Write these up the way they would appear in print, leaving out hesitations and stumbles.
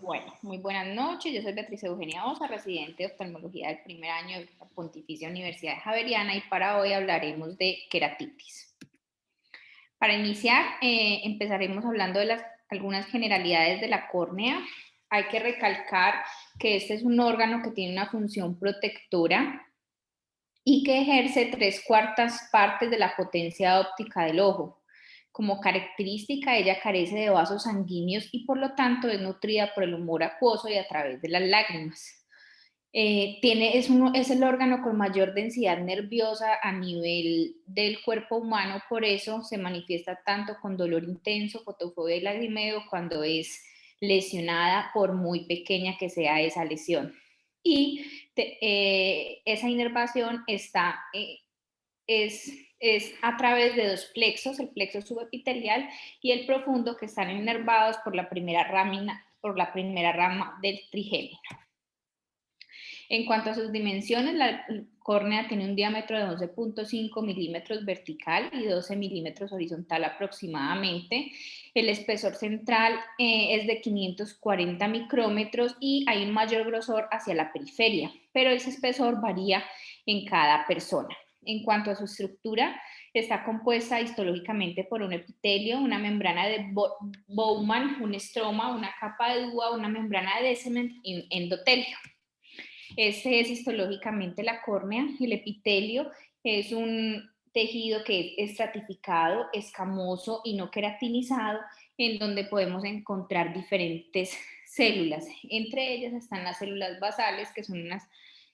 Bueno, muy buenas noches. Yo soy Beatriz Eugenia Osa, residente de oftalmología del primer año de la Pontificia Universidad Javeriana, y para hoy hablaremos de queratitis. Para iniciar, empezaremos hablando de algunas generalidades de la córnea. Hay que recalcar que este es un órgano que tiene una función protectora y que ejerce 3/4 partes de la potencia óptica del ojo. Como característica, ella carece de vasos sanguíneos y por lo tanto es nutrida por el humor acuoso y a través de las lágrimas. Es el órgano con mayor densidad nerviosa a nivel del cuerpo humano, por eso se manifiesta tanto con dolor intenso, fotofobia y lagrimeo cuando es lesionada, por muy pequeña que sea esa lesión. Y esa inervación es a través de dos plexos, el plexo subepitelial y el profundo, que están inervados por la primera rama del trigémino. En cuanto a sus dimensiones, la córnea tiene un diámetro de 11.5 milímetros vertical y 12 milímetros horizontal aproximadamente. El espesor central es de 540 micrómetros y hay un mayor grosor hacia la periferia, pero ese espesor varía en cada persona. En cuanto a su estructura, está compuesta histológicamente por un epitelio, una membrana de Bowman, un estroma, una capa de Dúa, una membrana de Descemet y un endotelio. Este es histológicamente la córnea. El epitelio es un tejido que es estratificado, escamoso y no queratinizado, en donde podemos encontrar diferentes células. Entre ellas están las células basales, que son unas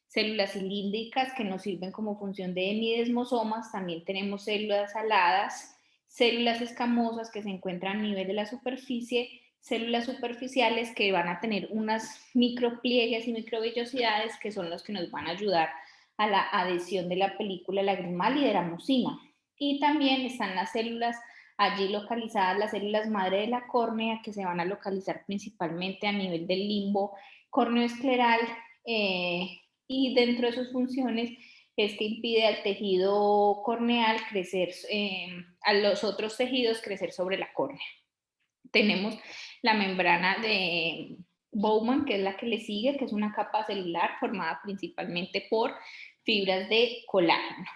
células cilíndricas que nos sirven como función de hemidesmosomas. También tenemos células aladas, células escamosas que se encuentran a nivel de la superficie, células superficiales que van a tener unas micropliegues y microvellosidades que son los que nos van a ayudar a la adhesión de la película lagrimal y de la mucina. Y también están las células allí localizadas, las células madre de la córnea, que se van a localizar principalmente a nivel del limbo córneo-escleral, y dentro de sus funciones es que impide al tejido corneal crecer, a los otros tejidos crecer sobre la córnea. Tenemos la membrana de Bowman, que es la que le sigue, que es una capa celular formada principalmente por fibras de colágeno.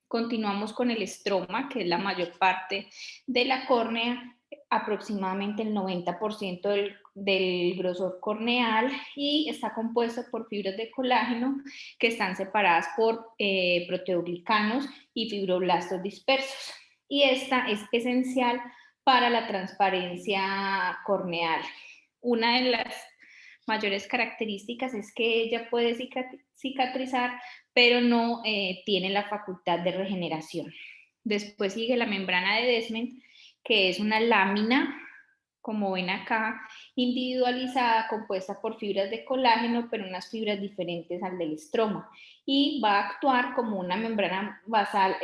Continuamos con el estroma, que es la mayor parte de la córnea, aproximadamente el 90% del grosor corneal, y está compuesto por fibras de colágeno que están separadas por proteoglicanos y fibroblastos dispersos. Y esta es esencial para la transparencia corneal. Una de las mayores características es que ella puede cicatrizar, pero no tiene la facultad de regeneración. Después sigue la membrana de Descemet, que es una lámina, como ven acá, individualizada, compuesta por fibras de colágeno, pero unas fibras diferentes al del estroma, y va a actuar como una membrana basal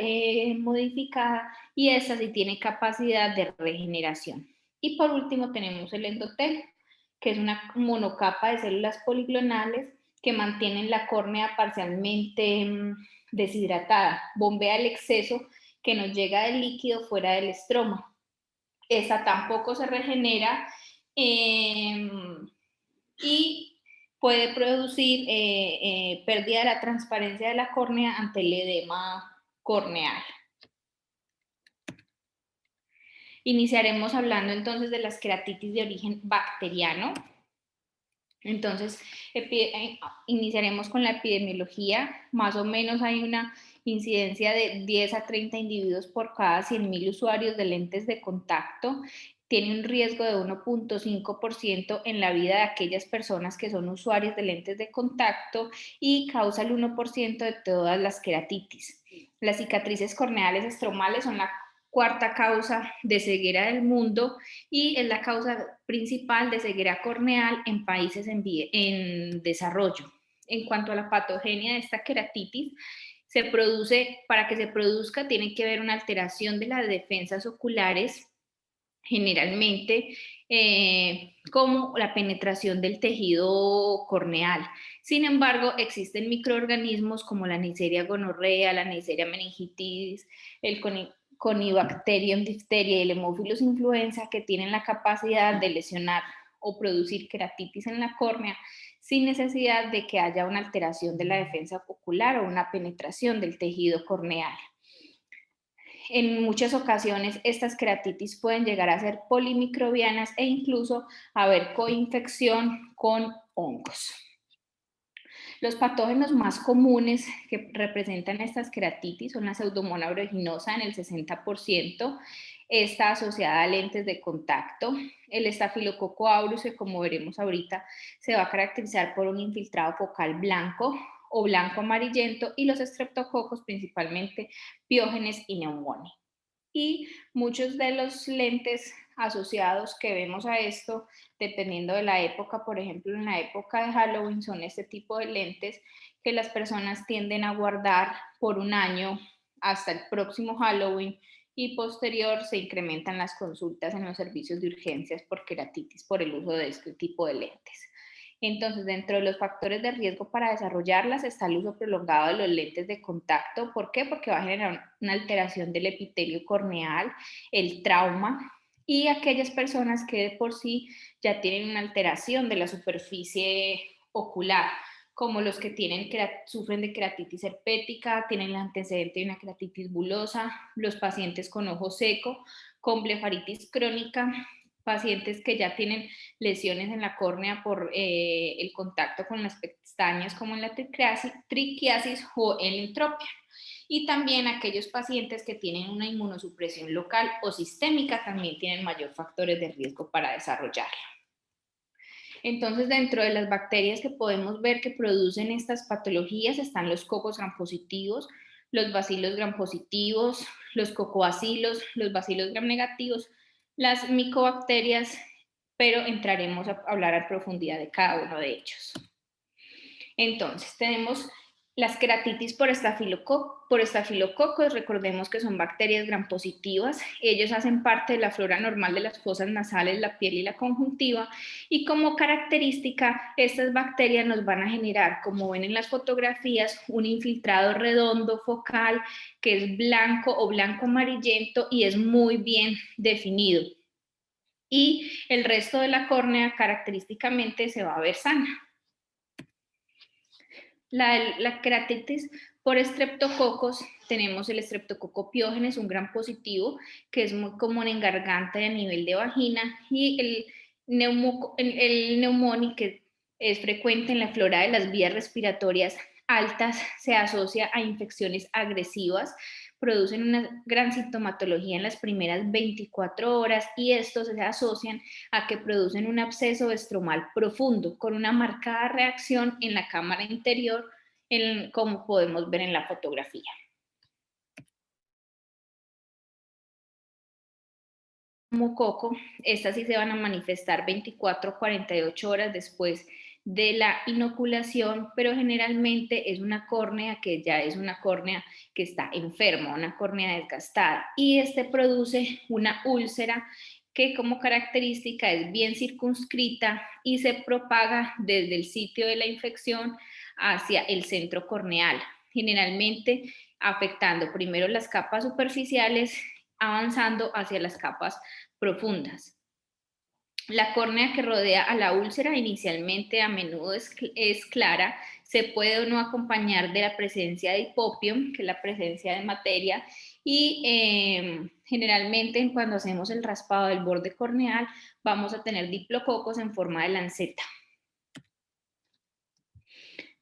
modificada, y esa sí tiene capacidad de regeneración. Y por último tenemos el endotelio, que es una monocapa de células poligonales que mantienen la córnea parcialmente deshidratada, bombea el exceso que nos llega del líquido fuera del estroma. Esa tampoco se regenera, y puede producir pérdida de la transparencia de la córnea ante el edema corneal. Iniciaremos hablando entonces de las queratitis de origen bacteriano. Entonces, iniciaremos con la epidemiología. Más o menos hay una incidencia de 10 a 30 individuos por cada 100.000 usuarios de lentes de contacto. Tiene un riesgo de 1.5% en la vida de aquellas personas que son usuarios de lentes de contacto, y causa el 1% de todas las queratitis. Las cicatrices corneales estromales son la cuarta causa de ceguera del mundo y es la causa principal de ceguera corneal en países en desarrollo. En cuanto a la patogenia de esta queratitis, para que se produzca tiene que haber una alteración de las defensas oculares, generalmente como la penetración del tejido corneal. Sin embargo, existen microorganismos como la Neisseria gonorrea, la Neisseria meningitis, el Conibacterium diphtheria y el Haemophilus influenza, que tienen la capacidad de lesionar o producir queratitis en la córnea sin necesidad de que haya una alteración de la defensa ocular o una penetración del tejido corneal. En muchas ocasiones estas queratitis pueden llegar a ser polimicrobianas e incluso haber coinfección con hongos. Los patógenos más comunes que representan estas queratitis son la Pseudomonas aeruginosa en el 60%, está asociada a lentes de contacto. El Staphylococcus aureus, que como veremos ahorita, se va a caracterizar por un infiltrado focal blanco o blanco amarillento, y los estreptococos, principalmente Piógenes y Pneumoniae. Y muchos de los lentes asociados que vemos a esto, dependiendo de la época, por ejemplo, en la época de Halloween, son este tipo de lentes que las personas tienden a guardar por un año hasta el próximo Halloween, y posterior se incrementan las consultas en los servicios de urgencias por queratitis por el uso de este tipo de lentes. Entonces, dentro de los factores de riesgo para desarrollarlas está el uso prolongado de los lentes de contacto. ¿Por qué? Porque va a generar una alteración del epitelio corneal, el trauma, y aquellas personas que de por sí ya tienen una alteración de la superficie ocular, como los que sufren de queratitis herpética, tienen el antecedente de una queratitis bulosa, los pacientes con ojo seco, con blefaritis crónica, pacientes que ya tienen lesiones en la córnea por el contacto con las pestañas, como en la triquiasis o en la entropia. Y también aquellos pacientes que tienen una inmunosupresión local o sistémica también tienen mayor factores de riesgo para desarrollarla. Entonces, dentro de las bacterias que podemos ver que producen estas patologías están los cocos gram-positivos, los bacilos gram-positivos, los cocobacilos, los bacilos gram-negativos, las micobacterias, pero entraremos a hablar a profundidad de cada uno de ellos. Entonces, tenemos las queratitis por estafilococos, recordemos que son bacterias gram-positivas. Ellos hacen parte de la flora normal de las fosas nasales, la piel y la conjuntiva, y como característica, estas bacterias nos van a generar, como ven en las fotografías, un infiltrado redondo focal que es blanco o blanco amarillento y es muy bien definido. Y el resto de la córnea característicamente se va a ver sana. La queratitis por estreptococos, tenemos el estreptococo piógenes, un gram positivo, que es muy común en garganta y a nivel de vagina, y el Pneumoniae, que es frecuente en la flora de las vías respiratorias altas, se asocia a infecciones agresivas, producen una gran sintomatología en las primeras 24 horas, y estos se asocian a que producen un absceso estromal profundo con una marcada reacción en la cámara interior, como podemos ver en la fotografía. Como coco, estas sí se van a manifestar 24 a 48 horas después de la inoculación, pero generalmente es una córnea que ya es una córnea que está enferma, una córnea desgastada, y produce una úlcera que como característica es bien circunscrita y se propaga desde el sitio de la infección hacia el centro corneal, generalmente afectando primero las capas superficiales, avanzando hacia las capas profundas. La córnea que rodea a la úlcera inicialmente a menudo es clara, se puede o no acompañar de la presencia de hipopium, que es la presencia de materia, y generalmente cuando hacemos el raspado del borde corneal vamos a tener diplococos en forma de lanceta.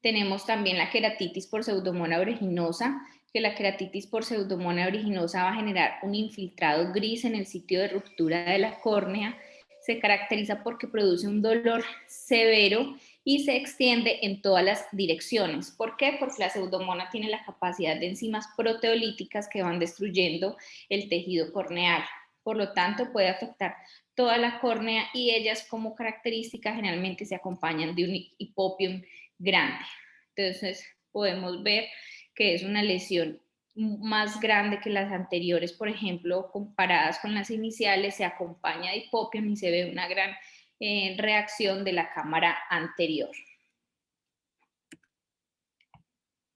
Tenemos también la queratitis por Pseudomonas aeruginosa, que la queratitis por Pseudomonas aeruginosa va a generar un infiltrado gris en el sitio de ruptura de la córnea. Se caracteriza porque produce un dolor severo y se extiende en todas las direcciones. ¿Por qué? Porque la pseudomona tiene la capacidad de enzimas proteolíticas que van destruyendo el tejido corneal. Por lo tanto, puede afectar toda la córnea, y ellas como característica generalmente se acompañan de un hipopium grande. Entonces podemos ver que es una lesión más grande que las anteriores, por ejemplo, comparadas con las iniciales, se acompaña de hipopium y se ve una gran reacción de la cámara anterior.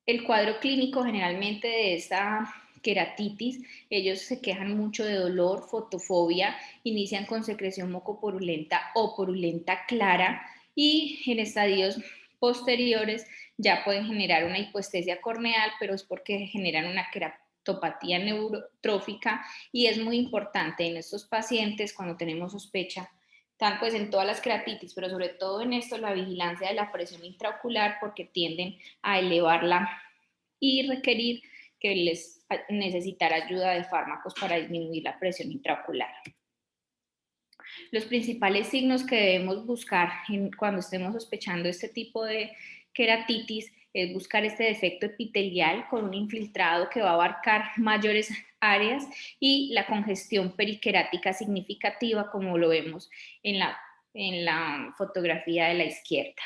El cuadro clínico generalmente de esta queratitis, ellos se quejan mucho de dolor, fotofobia, inician con secreción mucopurulenta o purulenta clara y en estadios posteriores ya pueden generar una hipoestesia corneal, pero es porque generan una queratopatía neurotrófica y es muy importante en estos pacientes cuando tenemos sospecha, pues en todas las queratitis, pero sobre todo en esto, la vigilancia de la presión intraocular porque tienden a elevarla y requerir que les necesitar ayuda de fármacos para disminuir la presión intraocular. Los principales signos que debemos buscar cuando estemos sospechando este tipo de queratitis es buscar este defecto epitelial con un infiltrado que va a abarcar mayores áreas y la congestión periquerática significativa, como lo vemos en la fotografía de la izquierda.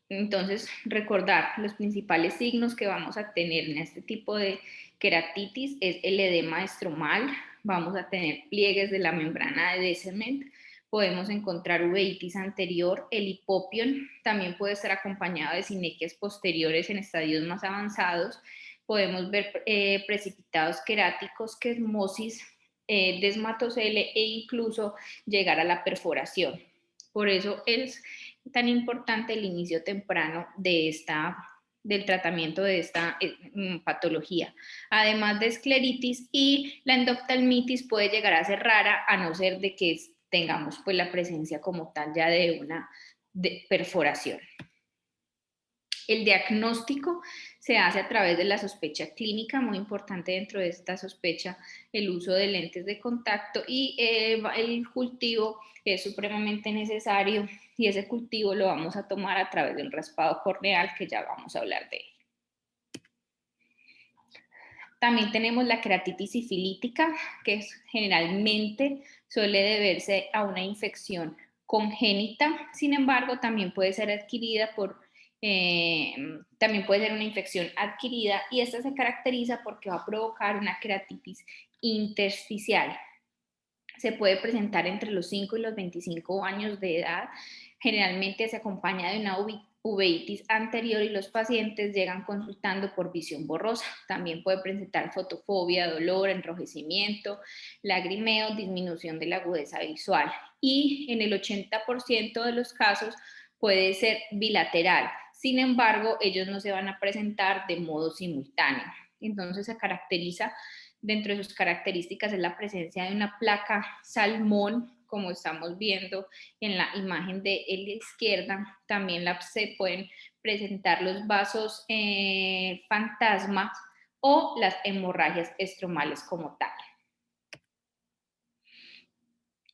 Entonces, recordar los principales signos que vamos a tener en este tipo de queratitis es el edema estromal, vamos a tener pliegues de la membrana de Descemet, podemos encontrar uveitis anterior, el hipopión también puede estar acompañado de sinequias posteriores en estadios más avanzados, podemos ver precipitados queráticos, quermosis, desmatocele e incluso llegar a la perforación. Por eso es tan importante el inicio temprano del tratamiento de esta patología. Además de escleritis y la endoftalmitis puede llegar a ser rara a no ser de que tengamos pues la presencia como tal ya de una perforación. El diagnóstico se hace a través de la sospecha clínica, muy importante dentro de esta sospecha el uso de lentes de contacto y el cultivo es supremamente necesario y ese cultivo lo vamos a tomar a través de un raspado corneal que ya vamos a hablar de él. También tenemos la queratitis sifilítica, que generalmente suele deberse a una infección congénita, sin embargo también puede ser adquirida también puede ser una infección adquirida y esta se caracteriza porque va a provocar una queratitis intersticial. Se puede presentar entre los 5 y los 25 años de edad, generalmente se acompaña de una uveitis anterior y los pacientes llegan consultando por visión borrosa. También puede presentar fotofobia, dolor, enrojecimiento, lagrimeo, disminución de la agudeza visual y en el 80% de los casos puede ser bilateral. Sin embargo, ellos no se van a presentar de modo simultáneo. Entonces se caracteriza, dentro de sus características es la presencia de una placa salmón, como estamos viendo en la imagen de la izquierda. También se pueden presentar los vasos fantasmas o las hemorragias estromales como tal.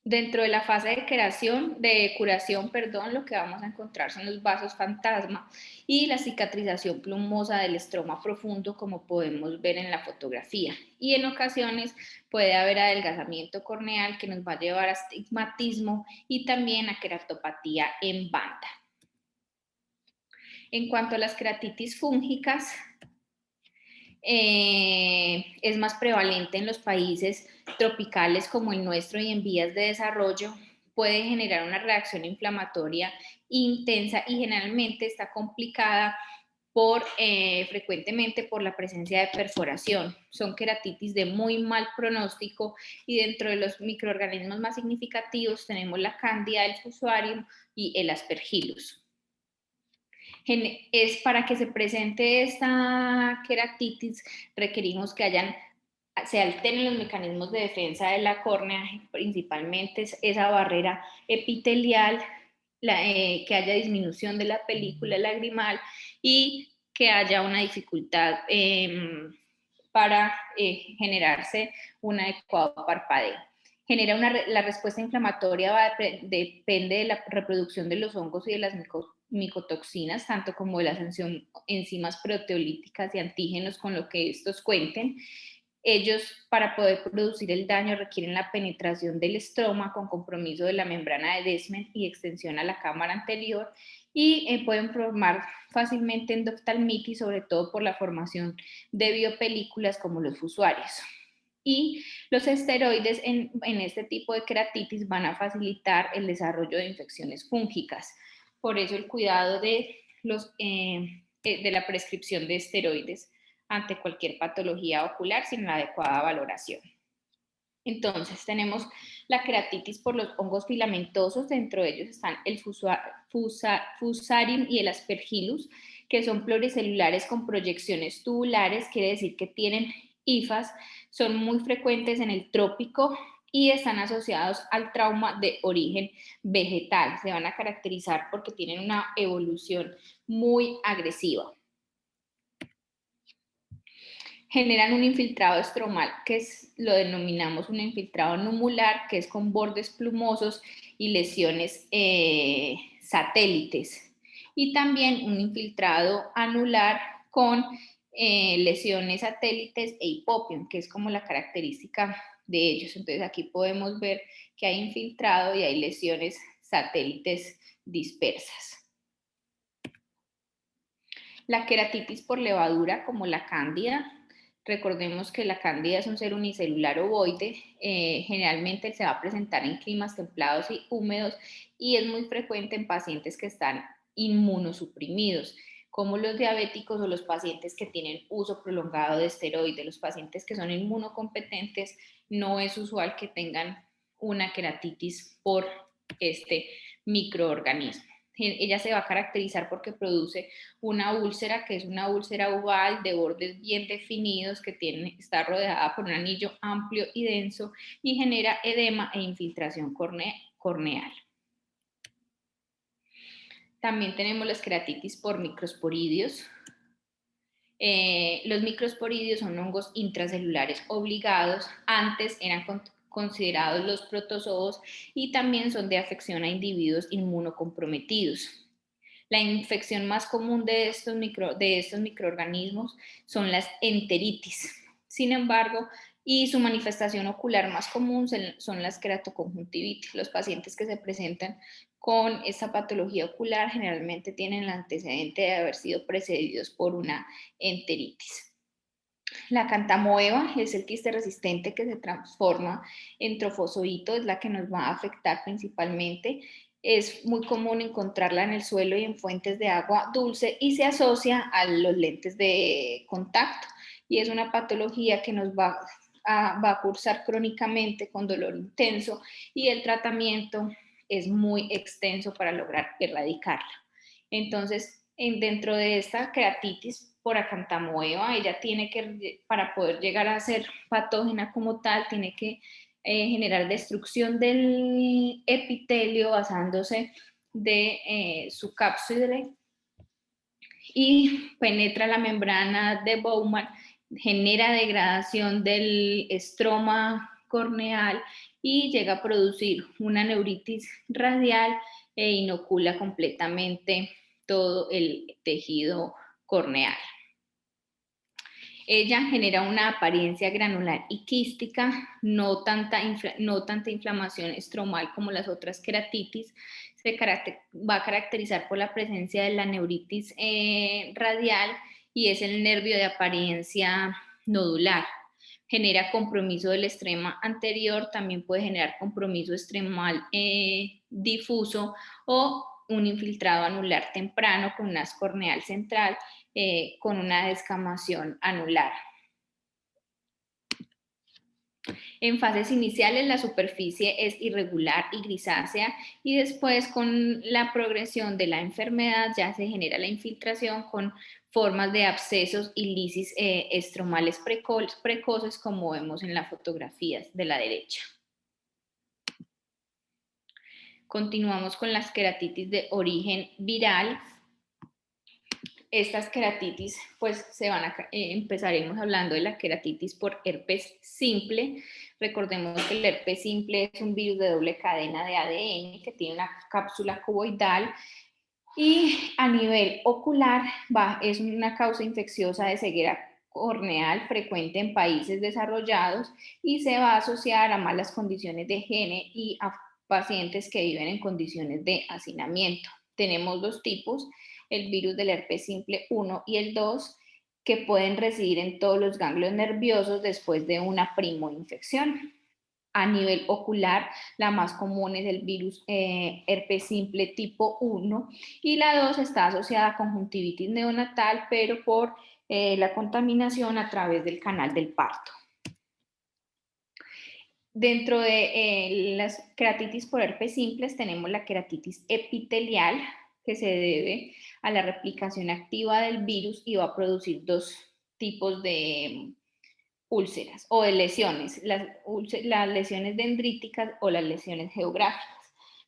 Dentro de la fase de curación, lo que vamos a encontrar son los vasos fantasma y la cicatrización plumosa del estroma profundo, como podemos ver en la fotografía. Y en ocasiones puede haber adelgazamiento corneal que nos va a llevar a astigmatismo y también a queratopatía en banda. En cuanto a las queratitis fúngicas, es más prevalente en los países tropicales como el nuestro y en vías de desarrollo, puede generar una reacción inflamatoria intensa y generalmente está complicada frecuentemente por la presencia de perforación. Son queratitis de muy mal pronóstico y dentro de los microorganismos más significativos tenemos la cándida, el fusarium y el aspergillus. Es para que se presente esta queratitis, requerimos que se alteren los mecanismos de defensa de la córnea, principalmente esa barrera epitelial, que haya disminución de la película lagrimal y que haya una dificultad para generarse un adecuado parpadeo. La respuesta inflamatoria depende de la reproducción de los hongos y de las micotoxinas, tanto como de las enzimas proteolíticas y antígenos con lo que estos cuenten. Ellos, para poder producir el daño, requieren la penetración del estroma con compromiso de la membrana de Descemet y extensión a la cámara anterior y pueden formar fácilmente endoftalmitis, sobre todo por la formación de biopelículas como los fusarios. Y los esteroides en este tipo de queratitis van a facilitar el desarrollo de infecciones fúngicas. Por eso el cuidado de los de la prescripción de esteroides ante cualquier patología ocular sin la adecuada valoración. Entonces, tenemos la queratitis por los hongos filamentosos, dentro de ellos están el Fusarium y el Aspergillus, que son pluricelulares con proyecciones tubulares, quiere decir que tienen hifas, son muy frecuentes en el trópico y están asociados al trauma de origen vegetal. Se van a caracterizar porque tienen una evolución muy agresiva. Generan un infiltrado estromal, que lo denominamos un infiltrado numular, que es con bordes plumosos y lesiones satélites. Y también un infiltrado anular con lesiones satélites e hipopion, que es como la característica de ellos. Entonces aquí podemos ver que hay infiltrado y hay lesiones satélites dispersas. La queratitis por levadura, como la cándida. Recordemos que la cándida es un ser unicelular ovoide, generalmente se va a presentar en climas templados y húmedos y es muy frecuente en pacientes que están inmunosuprimidos, como los diabéticos o los pacientes que tienen uso prolongado de esteroides. Los pacientes que son inmunocompetentes no es usual que tengan una queratitis por este microorganismo. Ella se va a caracterizar porque produce una úlcera, que es una úlcera oval de bordes bien definidos, que está rodeada por un anillo amplio y denso y genera edema e infiltración corneal. También tenemos la queratitis por microsporidios. Los microsporidios son hongos intracelulares obligados, antes eran considerados los protozoos y también son de afección a individuos inmunocomprometidos. La infección más común de estos microorganismos son las enteritis. Sin embargo, y su manifestación ocular más común son las queratoconjuntivitis. Los pacientes que se presentan con esta patología ocular generalmente tienen el antecedente de haber sido precedidos por una enteritis. La cantamoeba es el quiste resistente que se transforma en trofozoito, es la que nos va a afectar principalmente. Es muy común encontrarla en el suelo y en fuentes de agua dulce y se asocia a los lentes de contacto. Y es una patología que nos va a cursar crónicamente con dolor intenso y el tratamiento es muy extenso para lograr erradicarla. Entonces, dentro de esta queratitis por acantamoeba, ella tiene que, para poder llegar a ser patógena como tal, tiene que generar destrucción del epitelio basándose de su cápside y penetra la membrana de Bowman, genera degradación del estroma corneal y llega a producir una neuritis radial e inocula completamente todo el tejido corneal. Ella genera una apariencia granular y quística, no tanta inflamación estromal como las otras queratitis. Va a caracterizar por la presencia de la neuritis radial y es el nervio de apariencia nodular. Genera compromiso del extremo anterior, también puede generar compromiso extremal difuso o un infiltrado anular temprano con un haz corneal central con una descamación anular. En fases iniciales la superficie es irregular y grisácea y después con la progresión de la enfermedad ya se genera la infiltración con formas de abscesos y lisis estromales precoces como vemos en las fotografías de la derecha. Continuamos con las queratitis de origen viral. Estas queratitis, pues empezaremos hablando de la queratitis por herpes simple. Recordemos que el herpes simple es un virus de doble cadena de ADN que tiene una cápsula cuboidal y a nivel ocular es una causa infecciosa de ceguera corneal frecuente en países desarrollados y se va a asociar a malas condiciones de higiene y a pacientes que viven en condiciones de hacinamiento. Tenemos dos tipos, el virus del herpes simple 1 y el 2, que pueden residir en todos los ganglios nerviosos después de una primoinfección. A nivel ocular, la más común es el virus herpes simple tipo 1 y la 2 está asociada a conjuntivitis neonatal, pero por la contaminación a través del canal del parto. Dentro de las queratitis por herpes simples tenemos la queratitis epitelial, que se debe a la replicación activa del virus y va a producir dos tipos de úlceras o de lesiones, las lesiones dendríticas o las lesiones geográficas.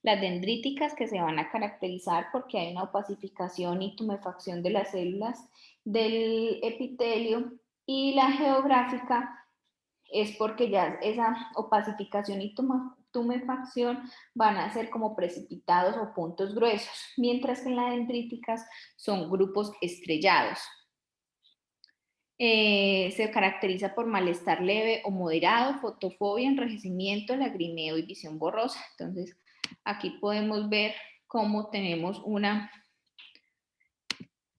Las dendríticas que se van a caracterizar porque hay una opacificación y tumefacción de las células del epitelio, y la geográfica es porque ya esa opacificación y tumefacción van a ser como precipitados o puntos gruesos, mientras que en las dendríticas son grupos estrellados. Se caracteriza por malestar leve o moderado, fotofobia, enrojecimiento, lagrimeo y visión borrosa. Entonces, aquí podemos ver cómo tenemos una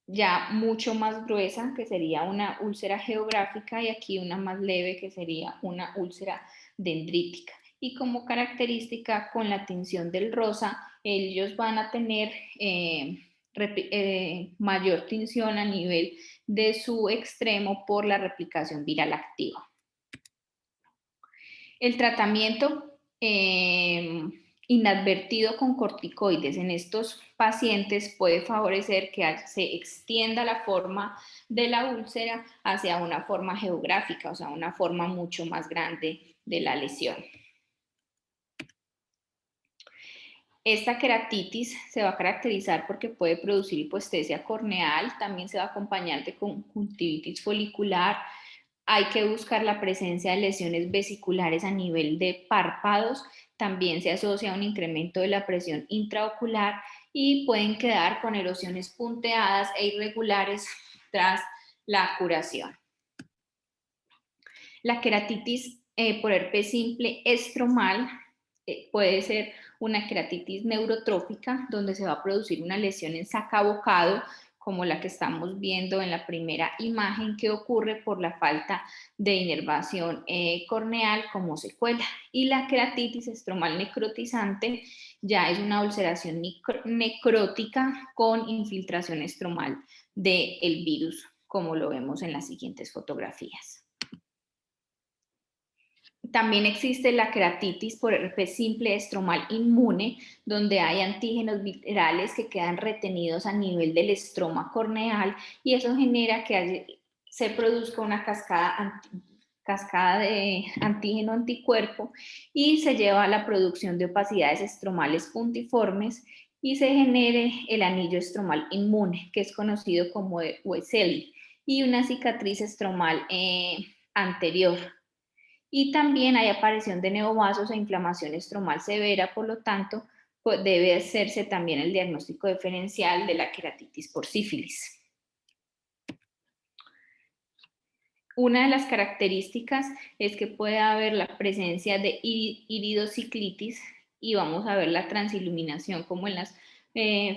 ya mucho más gruesa, que sería una úlcera geográfica, y aquí una más leve, que sería una úlcera dendrítica. Y como característica, con la tinción del rosa, ellos van a tener mayor tinción a nivel de su extremo por la replicación viral activa. El tratamiento inadvertido con corticoides en estos pacientes puede favorecer que se extienda la forma de la úlcera hacia una forma geográfica, o sea, una forma mucho más grande de la lesión. Esta queratitis se va a caracterizar porque puede producir hipoestesia corneal, también se va a acompañar de conjuntivitis folicular. Hay que buscar la presencia de lesiones vesiculares a nivel de párpados, también se asocia a un incremento de la presión intraocular y pueden quedar con erosiones punteadas e irregulares tras la curación. La queratitis por herpes simple estromal puede ser una queratitis neurotrófica, donde se va a producir una lesión en sacabocado, como la que estamos viendo en la primera imagen, que ocurre por la falta de inervación corneal como secuela. Y la queratitis estromal necrotizante ya es una ulceración necrótica con infiltración estromal del virus, como lo vemos en las siguientes fotografías. También existe la queratitis por herpes simple estromal inmune, donde hay antígenos virales que quedan retenidos a nivel del estroma corneal, y eso genera que se produzca una cascada de antígeno anticuerpo y se lleva a la producción de opacidades estromales puntiformes y se genere el anillo estromal inmune, que es conocido como Wessely, y una cicatriz estromal anterior. Y también hay aparición de neovasos e inflamación estromal severa, por lo tanto, pues debe hacerse también el diagnóstico diferencial de la queratitis por sífilis. Una de las características es que puede haber la presencia de iridociclitis, y vamos a ver la transiluminación como en las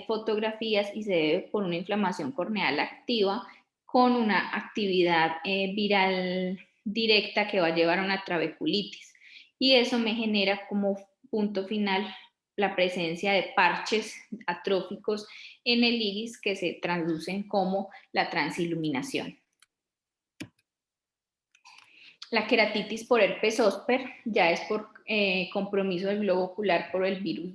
fotografías, y se debe por una inflamación corneal activa con una actividad viral directa que va a llevar a una trabeculitis, y eso me genera como punto final la presencia de parches atróficos en el iris que se traducen como la transiluminación. La queratitis por herpes zóster ya es por compromiso del globo ocular por el virus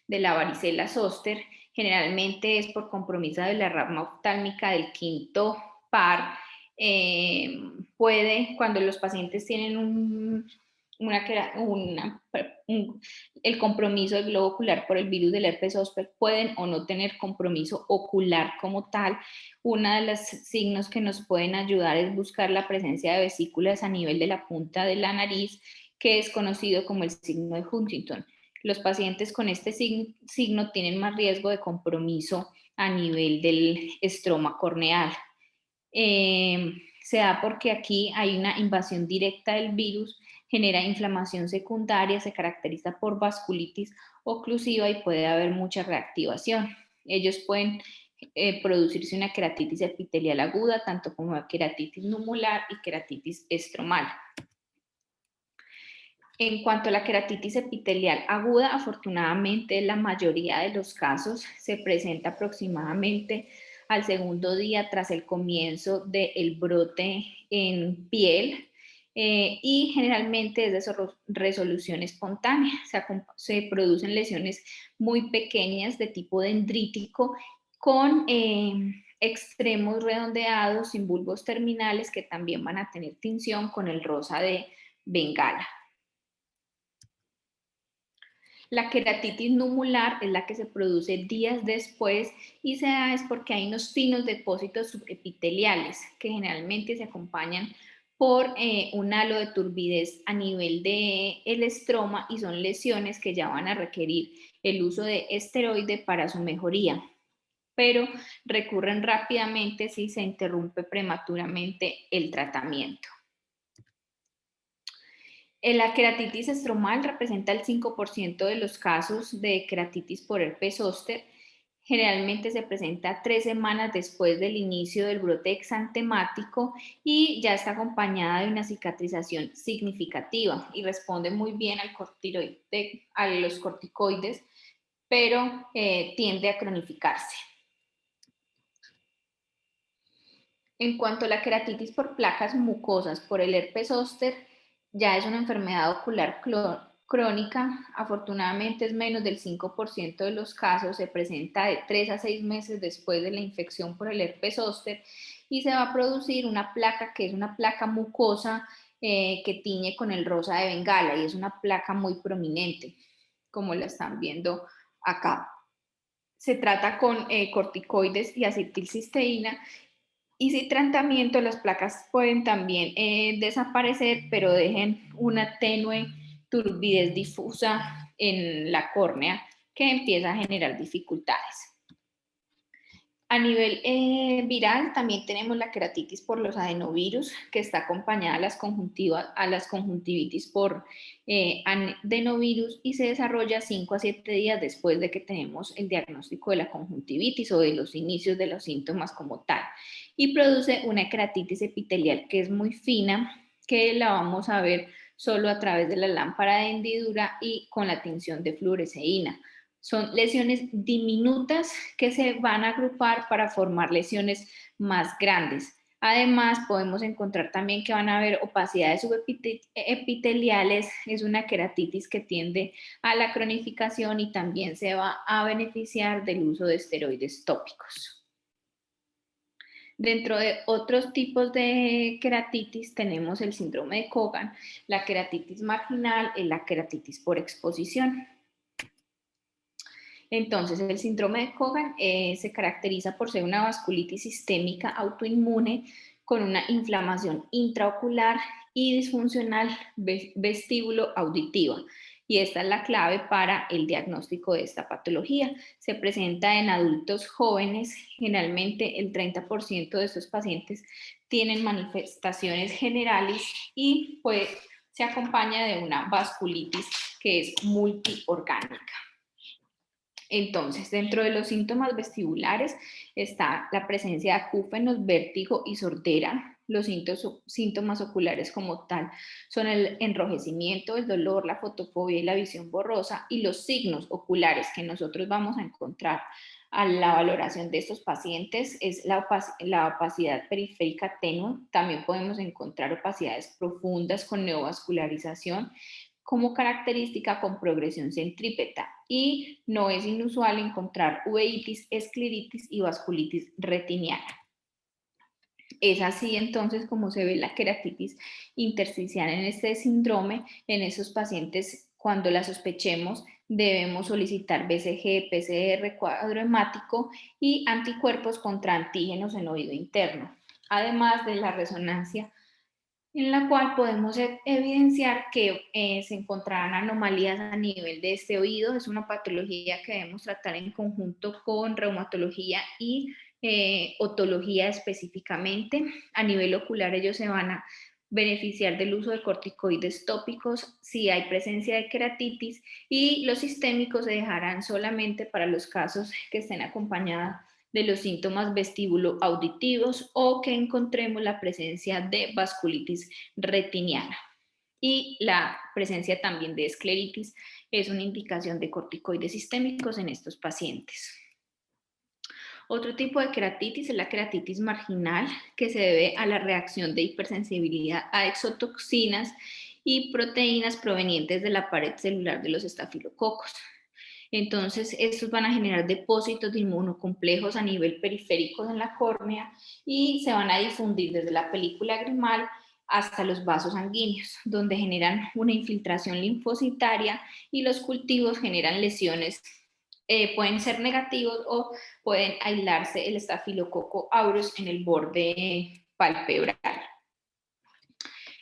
de la varicela zóster. Generalmente es por compromiso de la rama oftálmica del quinto par. Cuando los pacientes tienen el compromiso del globo ocular por el virus del herpes zóster, pueden o no tener compromiso ocular como tal. Uno de los signos que nos pueden ayudar es buscar la presencia de vesículas a nivel de la punta de la nariz, que es conocido como el signo de Huntington. Los pacientes con este signo tienen más riesgo de compromiso a nivel del estroma corneal. Se da porque aquí hay una invasión directa del virus, genera inflamación secundaria, se caracteriza por vasculitis oclusiva y puede haber mucha reactivación. Ellos pueden producirse una queratitis epitelial aguda, tanto como queratitis numular y queratitis estromal. En cuanto a la queratitis epitelial aguda, afortunadamente la mayoría de los casos se presenta aproximadamente al segundo día tras el comienzo del brote en piel y generalmente es de resolución espontánea. Se producen lesiones muy pequeñas de tipo dendrítico con extremos redondeados sin bulbos terminales que también van a tener tinción con el rosa de Bengala. La queratitis numular es la que se produce días después y se da es porque hay unos finos depósitos subepiteliales que generalmente se acompañan por un halo de turbidez a nivel del estroma y son lesiones que ya van a requerir el uso de esteroide para su mejoría, pero recurren rápidamente si se interrumpe prematuramente el tratamiento. La queratitis estromal representa el 5% de los casos de queratitis por herpes zóster. Generalmente se presenta 3 semanas después del inicio del brote exantemático y ya está acompañada de una cicatrización significativa y responde muy bien a los corticoides, pero tiende a cronificarse. En cuanto a la queratitis por placas mucosas por el herpes zóster, ya es una enfermedad ocular crónica. Afortunadamente es menos del 5% de los casos, se presenta de 3 a 6 meses después de la infección por el herpes zóster y se va a producir una placa que es una placa mucosa que tiñe con el rosa de Bengala y es una placa muy prominente, como la están viendo acá. Se trata con corticoides y acetilcisteína y sin tratamiento, las placas pueden también desaparecer, pero dejen una tenue turbidez difusa en la córnea que empieza a generar dificultades. A nivel viral también tenemos la queratitis por los adenovirus, que está acompañada a las conjuntivitis por adenovirus y se desarrolla 5 a 7 días después de que tenemos el diagnóstico de la conjuntivitis o de los inicios de los síntomas como tal. Y produce una queratitis epitelial que es muy fina, que la vamos a ver solo a través de la lámpara de hendidura y con la tinción de fluoresceína. Son lesiones diminutas que se van a agrupar para formar lesiones más grandes. Además, podemos encontrar también que van a haber opacidades subepiteliales. Es una queratitis que tiende a la cronificación y también se va a beneficiar del uso de esteroides tópicos. Dentro de otros tipos de queratitis tenemos el síndrome de Cogan, la queratitis marginal y la queratitis por exposición. Entonces, el síndrome de Cogan se caracteriza por ser una vasculitis sistémica autoinmune con una inflamación intraocular y disfuncional vestíbulo auditiva. Y esta es la clave para el diagnóstico de esta patología. Se presenta en adultos jóvenes, generalmente el 30% de estos pacientes tienen manifestaciones generales y pues se acompaña de una vasculitis que es multiorgánica. Entonces, dentro de los síntomas vestibulares está la presencia de acúfenos, vértigo y sordera. Los síntomas oculares como tal son el enrojecimiento, el dolor, la fotofobia y la visión borrosa. Y los signos oculares que nosotros vamos a encontrar a la valoración de estos pacientes es la opacidad periférica tenue. También podemos encontrar opacidades profundas con neovascularización como característica con progresión centrípeta y no es inusual encontrar uveitis, escleritis y vasculitis retiniana. Es así entonces como se ve la queratitis intersticial en este síndrome. En esos pacientes, cuando la sospechemos, debemos solicitar BCG, PCR, cuadro hemático y anticuerpos contra antígenos en oído interno, además de la resonancia en la cual podemos evidenciar que se encontrarán anomalías a nivel de este oído. Es una patología que debemos tratar en conjunto con reumatología y otología específicamente. A nivel ocular ellos se van a beneficiar del uso de corticoides tópicos si hay presencia de queratitis y los sistémicos se dejarán solamente para los casos que estén acompañados de los síntomas vestíbulo-auditivos o que encontremos la presencia de vasculitis retiniana. y la presencia también de escleritis es una indicación de corticoides sistémicos en estos pacientes. Otro tipo de queratitis es la queratitis marginal, que se debe a la reacción de hipersensibilidad a exotoxinas y proteínas provenientes de la pared celular de los estafilococos. Entonces, estos van a generar depósitos de inmunocomplejos a nivel periférico en la córnea y se van a difundir desde la película lagrimal hasta los vasos sanguíneos, donde generan una infiltración linfocitaria y los cultivos generan lesiones, pueden ser negativos o pueden aislarse el estafilococo aureus en el borde palpebral.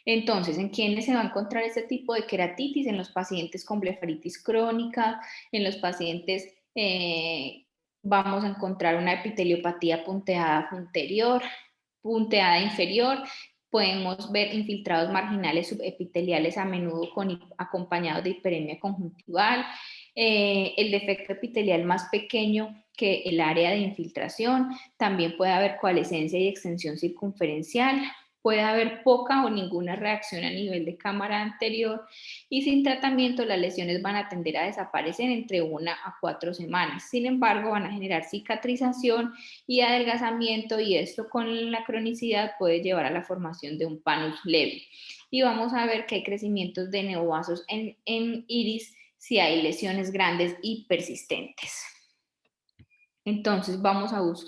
Entonces, ¿en quiénes se va a encontrar este tipo de queratitis? En los pacientes con blefaritis crónica, en los pacientes vamos a encontrar una epiteliopatía punteada anterior, punteada inferior. Podemos ver infiltrados marginales subepiteliales a menudo acompañados de hiperemia conjuntival. El defecto epitelial más pequeño que el área de infiltración. También puede haber coalescencia y extensión circunferencial. Puede haber poca o ninguna reacción a nivel de cámara anterior y sin tratamiento las lesiones van a tender a desaparecer entre 1 a 4 semanas. Sin embargo, van a generar cicatrización y adelgazamiento y esto con la cronicidad puede llevar a la formación de un panus leve. Y vamos a ver que hay crecimientos de neovasos en iris si hay lesiones grandes y persistentes. Entonces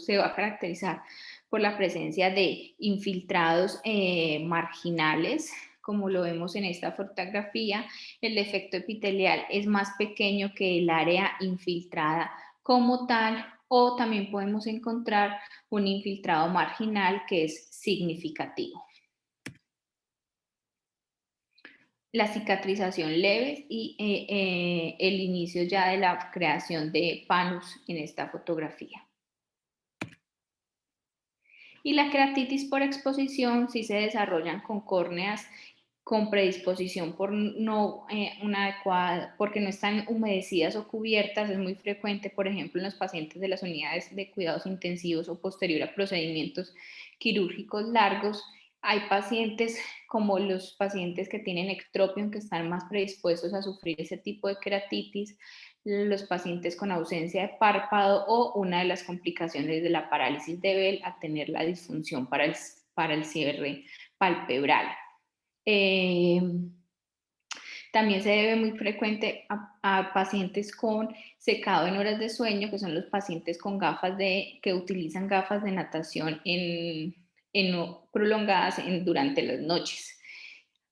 se va a caracterizar por la presencia de infiltrados marginales, como lo vemos en esta fotografía. El defecto epitelial es más pequeño que el área infiltrada como tal, o también podemos encontrar un infiltrado marginal que es significativo. La cicatrización leve y el inicio ya de la creación de panus en esta fotografía. Y la queratitis por exposición sí se desarrollan con córneas con predisposición por una adecuada, porque no están humedecidas o cubiertas. Es muy frecuente, por ejemplo, en los pacientes de las unidades de cuidados intensivos o posterior a procedimientos quirúrgicos largos. Hay pacientes como los pacientes que tienen ectropion que están más predispuestos a sufrir ese tipo de queratitis, los pacientes con ausencia de párpado o una de las complicaciones de la parálisis de Bell a tener la disfunción para el cierre palpebral. También se debe muy frecuente a pacientes con secado en horas de sueño, que son los pacientes con que utilizan gafas de natación prolongadas durante las noches.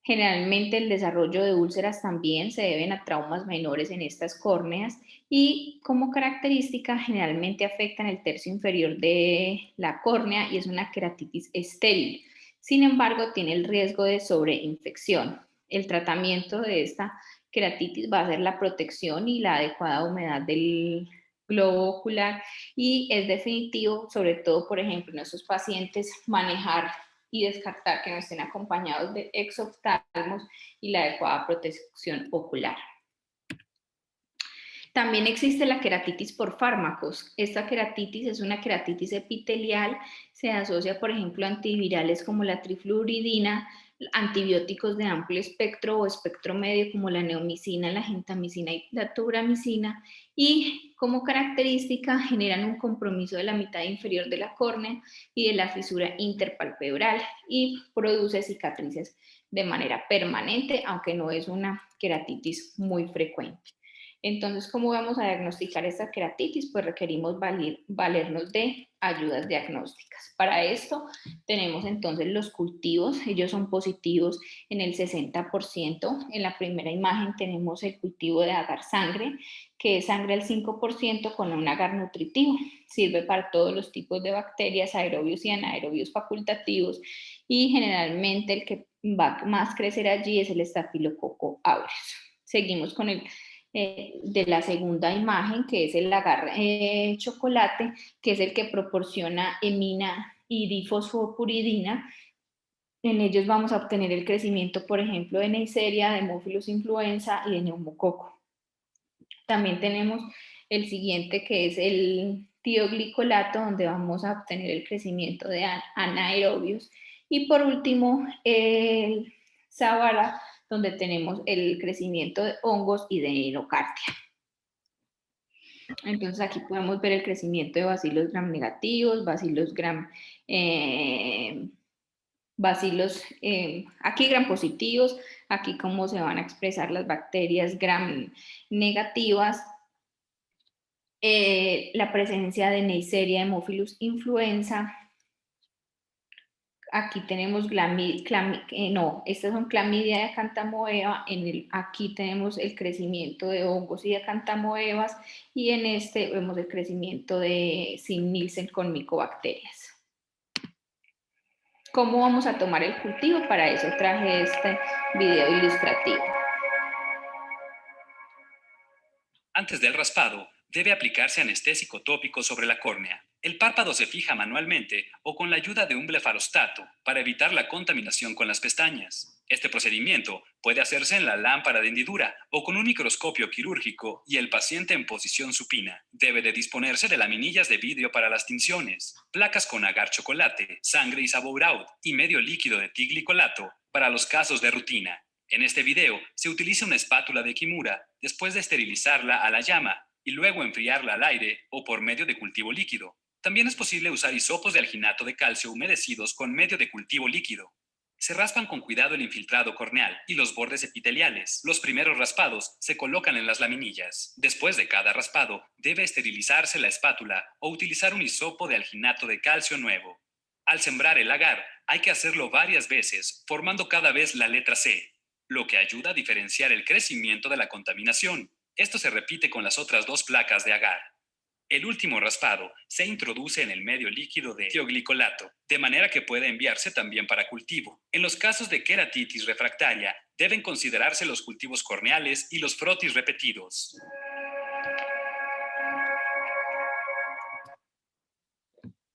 Generalmente el desarrollo de úlceras también se deben a traumas menores en estas córneas y como característica generalmente afectan el tercio inferior de la córnea y es una queratitis estéril. Sin embargo, tiene el riesgo de sobreinfección. El tratamiento de esta queratitis va a ser la protección y la adecuada humedad del globo ocular y es definitivo, sobre todo, por ejemplo, en esos pacientes, manejar y descartar que no estén acompañados de exoftalmos y la adecuada protección ocular. También existe la queratitis por fármacos. Esta queratitis es una queratitis epitelial, se asocia, por ejemplo, a antivirales como la trifluoridina, antibióticos de amplio espectro o espectro medio como la neomicina, la gentamicina y la tubramicina, y como característica generan un compromiso de la mitad inferior de la córnea y de la fisura interpalpebral y produce cicatrices de manera permanente, aunque no es una queratitis muy frecuente. Entonces, ¿cómo vamos a diagnosticar esta queratitis? Pues requerimos valernos de ayudas diagnósticas. Para esto tenemos entonces los cultivos, ellos son positivos en el 60%. En la primera imagen tenemos el cultivo de agar sangre, que es sangre al 5% con un agar nutritivo. Sirve para todos los tipos de bacterias, aerobios y anaerobios facultativos, y generalmente el que va más a crecer allí es el estafilococo aureus. Seguimos con el de la segunda imagen, que es el agar chocolate, que es el que proporciona emina y difosfopuridina. En ellos vamos a obtener el crecimiento, por ejemplo, de Neisseria, de Haemophilus influenza y de neumococo. También tenemos el siguiente, que es el tioglicolato, donde vamos a obtener el crecimiento de anaerobios. Y por último, el Savara, donde tenemos el crecimiento de hongos y de endocardia. Entonces aquí podemos ver el crecimiento de bacilos gram negativos, aquí gram positivos, aquí cómo se van a expresar las bacterias gram negativas, la presencia de Neisseria Haemophilus influenza. Aquí tenemos estas son clamidia de Acanthamoeba, aquí tenemos el crecimiento de hongos y de Acanthamoebas, y en este vemos el crecimiento de Sim-Nielsen con micobacterias. ¿Cómo vamos a tomar el cultivo? Para eso traje este video ilustrativo. Antes del raspado, debe aplicarse anestésico tópico sobre la córnea. El párpado se fija manualmente o con la ayuda de un blefarostato para evitar la contaminación con las pestañas. Este procedimiento puede hacerse en la lámpara de hendidura o con un microscopio quirúrgico y el paciente en posición supina. Debe de disponerse de laminillas de vidrio para las tinciones, placas con agar chocolate, sangre isobauraud y medio líquido de tiglicolato para los casos de rutina. En este video se utiliza una espátula de Kimura después de esterilizarla a la llama y luego enfriarla al aire o por medio de cultivo líquido. También es posible usar hisopos de alginato de calcio humedecidos con medio de cultivo líquido. Se raspan con cuidado el infiltrado corneal y los bordes epiteliales. Los primeros raspados se colocan en las laminillas. Después de cada raspado, debe esterilizarse la espátula o utilizar un hisopo de alginato de calcio nuevo. Al sembrar el agar, hay que hacerlo varias veces, formando cada vez la letra C, lo que ayuda a diferenciar el crecimiento de la contaminación. Esto se repite con las otras dos placas de agar. El último raspado se introduce en el medio líquido de tioglicolato, de manera que puede enviarse también para cultivo. En los casos de queratitis refractaria, deben considerarse los cultivos corneales y los frotis repetidos.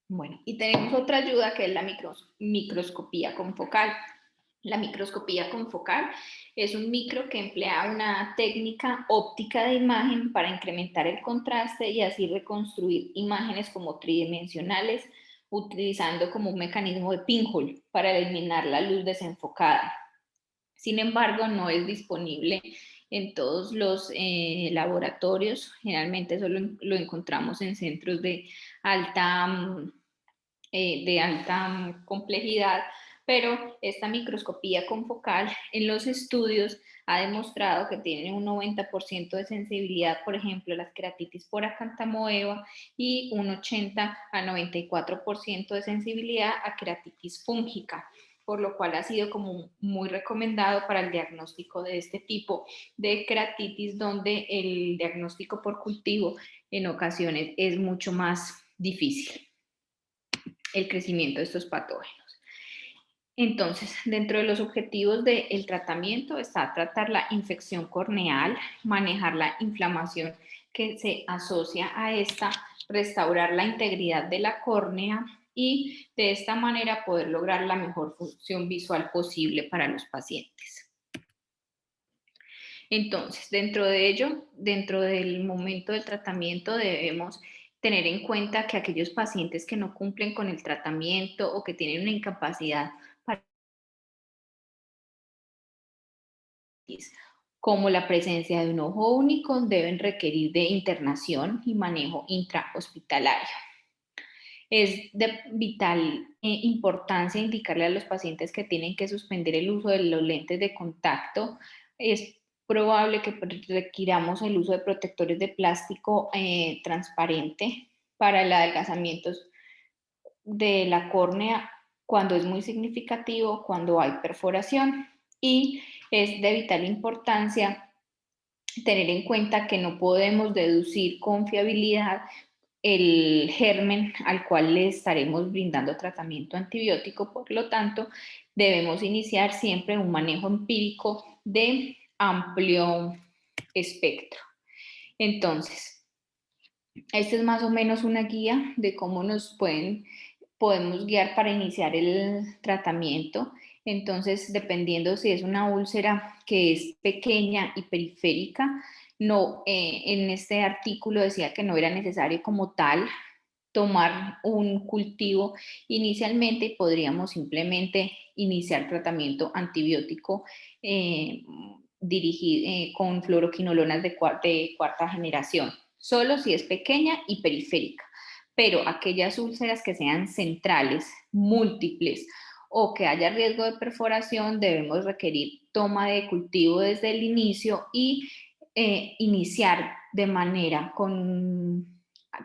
Bueno, y tenemos otra ayuda que es la microscopía confocal. La microscopía confocal es un micro que emplea una técnica óptica de imagen para incrementar el contraste y así reconstruir imágenes como tridimensionales, utilizando como un mecanismo de pinhole para eliminar la luz desenfocada. Sin embargo, no es disponible en todos los laboratorios. Generalmente solo lo encontramos en centros de alta complejidad, pero esta microscopía confocal en los estudios ha demostrado que tiene un 90% de sensibilidad, por ejemplo, a las queratitis por Acanthamoeba y un 80 a 94% de sensibilidad a queratitis fúngica, por lo cual ha sido como muy recomendado para el diagnóstico de este tipo de queratitis, donde el diagnóstico por cultivo en ocasiones es mucho más difícil el crecimiento de estos patógenos. Entonces, dentro de los objetivos del tratamiento está tratar la infección corneal, manejar la inflamación que se asocia a esta, restaurar la integridad de la córnea y de esta manera poder lograr la mejor función visual posible para los pacientes. Entonces, dentro de ello, dentro del momento del tratamiento debemos tener en cuenta que aquellos pacientes que no cumplen con el tratamiento o que tienen una incapacidad como la presencia de un ojo único deben requerir de internación y manejo intrahospitalario. Es de vital importancia indicarle a los pacientes que tienen que suspender el uso de los lentes de contacto. Es probable que requiramos el uso de protectores de plástico transparente para el adelgazamiento de la córnea cuando es muy significativo, cuando hay perforación, y es de vital importancia tener en cuenta que no podemos deducir con fiabilidad el germen al cual le estaremos brindando tratamiento antibiótico, por lo tanto, debemos iniciar siempre un manejo empírico de amplio espectro. Entonces, esta es más o menos una guía de cómo podemos guiar para iniciar el tratamiento. Entonces, dependiendo si es una úlcera que es pequeña y periférica, no, en este artículo decía que no era necesario como tal tomar un cultivo inicialmente, podríamos simplemente iniciar tratamiento antibiótico con fluoroquinolonas de cuarta generación, solo si es pequeña y periférica. Pero aquellas úlceras que sean centrales, múltiples o que haya riesgo de perforación, debemos requerir toma de cultivo desde el inicio y iniciar de manera con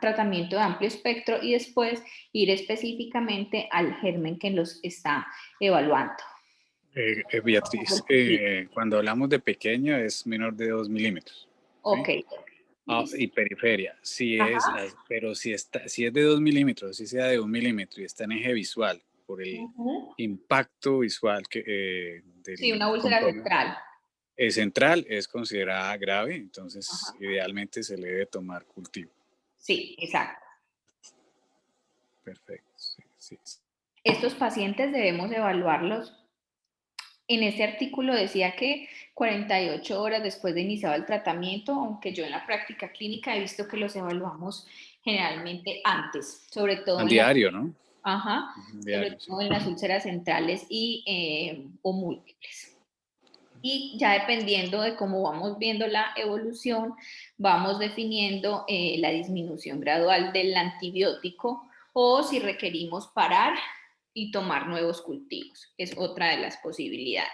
tratamiento de amplio espectro y después ir específicamente al germen que los está evaluando. Beatriz, cuando hablamos de pequeño es menor de 2 milímetros. Ok. ¿Sí? Y periferia, pero si es de 2 milímetros, si sea de 1 milímetro y está en eje visual, por el impacto visual sí, una úlcera central. Es central, es considerada grave, entonces idealmente se le debe tomar cultivo. Sí, exacto. Perfecto. Sí. Estos pacientes debemos evaluarlos. En este artículo decía que 48 horas después de iniciado el tratamiento, aunque yo en la práctica clínica he visto que los evaluamos generalmente antes, sobre todo al diario, ¿no? Diario, sobre todo en las úlceras centrales o múltiples. Y ya dependiendo de cómo vamos viendo la evolución, vamos definiendo la disminución gradual del antibiótico o si requerimos parar y tomar nuevos cultivos. Es otra de las posibilidades.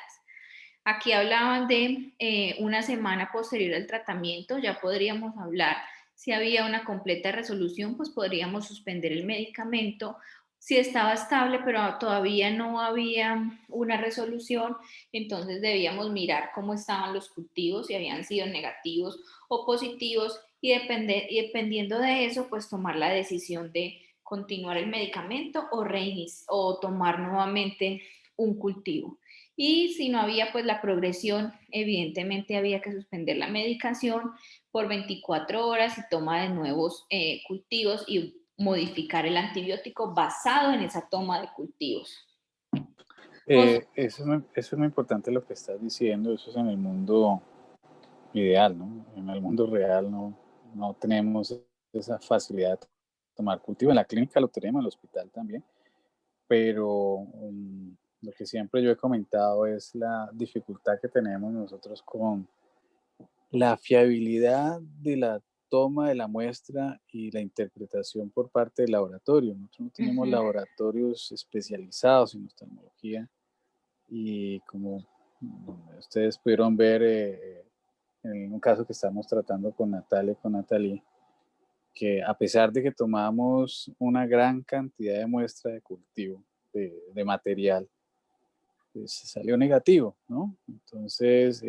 Aquí hablaban de una semana posterior al tratamiento, ya podríamos hablar si había una completa resolución, pues podríamos suspender el medicamento. Si estaba estable, pero todavía no había una resolución, entonces debíamos mirar cómo estaban los cultivos, si habían sido negativos o positivos, y dependiendo de eso, pues tomar la decisión de continuar el medicamento o tomar nuevamente un cultivo. Y si no había pues la progresión, evidentemente había que suspender la medicación por 24 horas y toma de nuevos cultivos y modificar el antibiótico basado en esa toma de cultivos. Eso es muy importante lo que estás diciendo, eso es en el mundo ideal, ¿no? En el mundo real no tenemos esa facilidad de tomar cultivo. En la clínica lo tenemos, en el hospital también, pero lo que siempre yo he comentado es la dificultad que tenemos nosotros con la fiabilidad de la toma de la muestra y la interpretación por parte del laboratorio. Nosotros no tenemos laboratorios especializados en oftalmología y como ustedes pudieron ver en un caso que estamos tratando con Natalia y con Natalie, que a pesar de que tomamos una gran cantidad de muestra de cultivo, de material, pues salió negativo, ¿no? Entonces,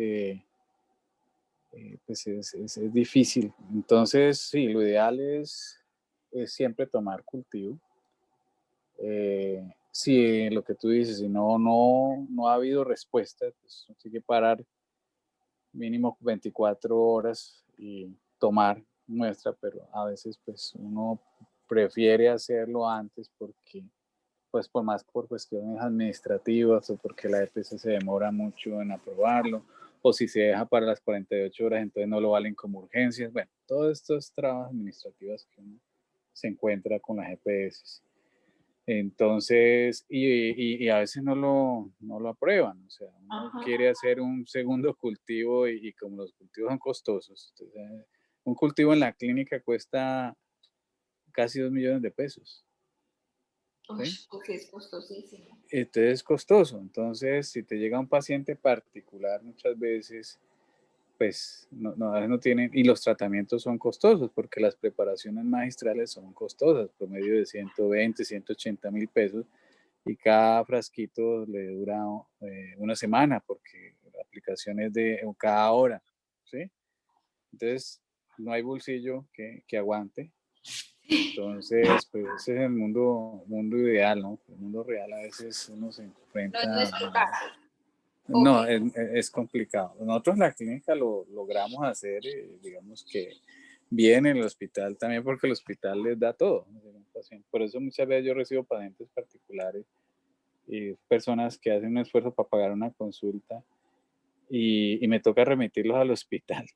pues es difícil. Entonces, sí, lo ideal es siempre tomar cultivo. Si lo que tú dices, si no ha habido respuesta, pues hay que parar mínimo 24 horas y tomar muestra, pero a veces pues uno prefiere hacerlo antes porque pues por cuestiones administrativas o porque la EPC se demora mucho en aprobarlo, o si se deja para las 48 horas, entonces no lo valen como urgencias. Bueno, todos estos trabajos administrativos que uno se encuentra con las EPS. Entonces, y a veces no lo aprueban, o sea, uno quiere hacer un segundo cultivo y como los cultivos son costosos, entonces, un cultivo en la clínica cuesta casi 2 millones de pesos. ¿Sí? Porque es costosísimo. Entonces es costoso. Entonces, si te llega un paciente particular, muchas veces, pues no tienen, y los tratamientos son costosos, porque las preparaciones magistrales son costosas, promedio de 120, 180 mil pesos, y cada frasquito le dura una semana, porque la aplicación es de cada hora, ¿sí? Entonces, no hay bolsillo que aguante. Entonces, pues ese es el mundo ideal, ¿no? El mundo real a veces uno se enfrenta. No es nuestro caso. No, es complicado. Nosotros en la clínica lo logramos hacer, digamos que bien en el hospital también, porque el hospital les da todo. Por eso muchas veces yo recibo pacientes particulares y personas que hacen un esfuerzo para pagar una consulta y me toca remitirlos al hospital,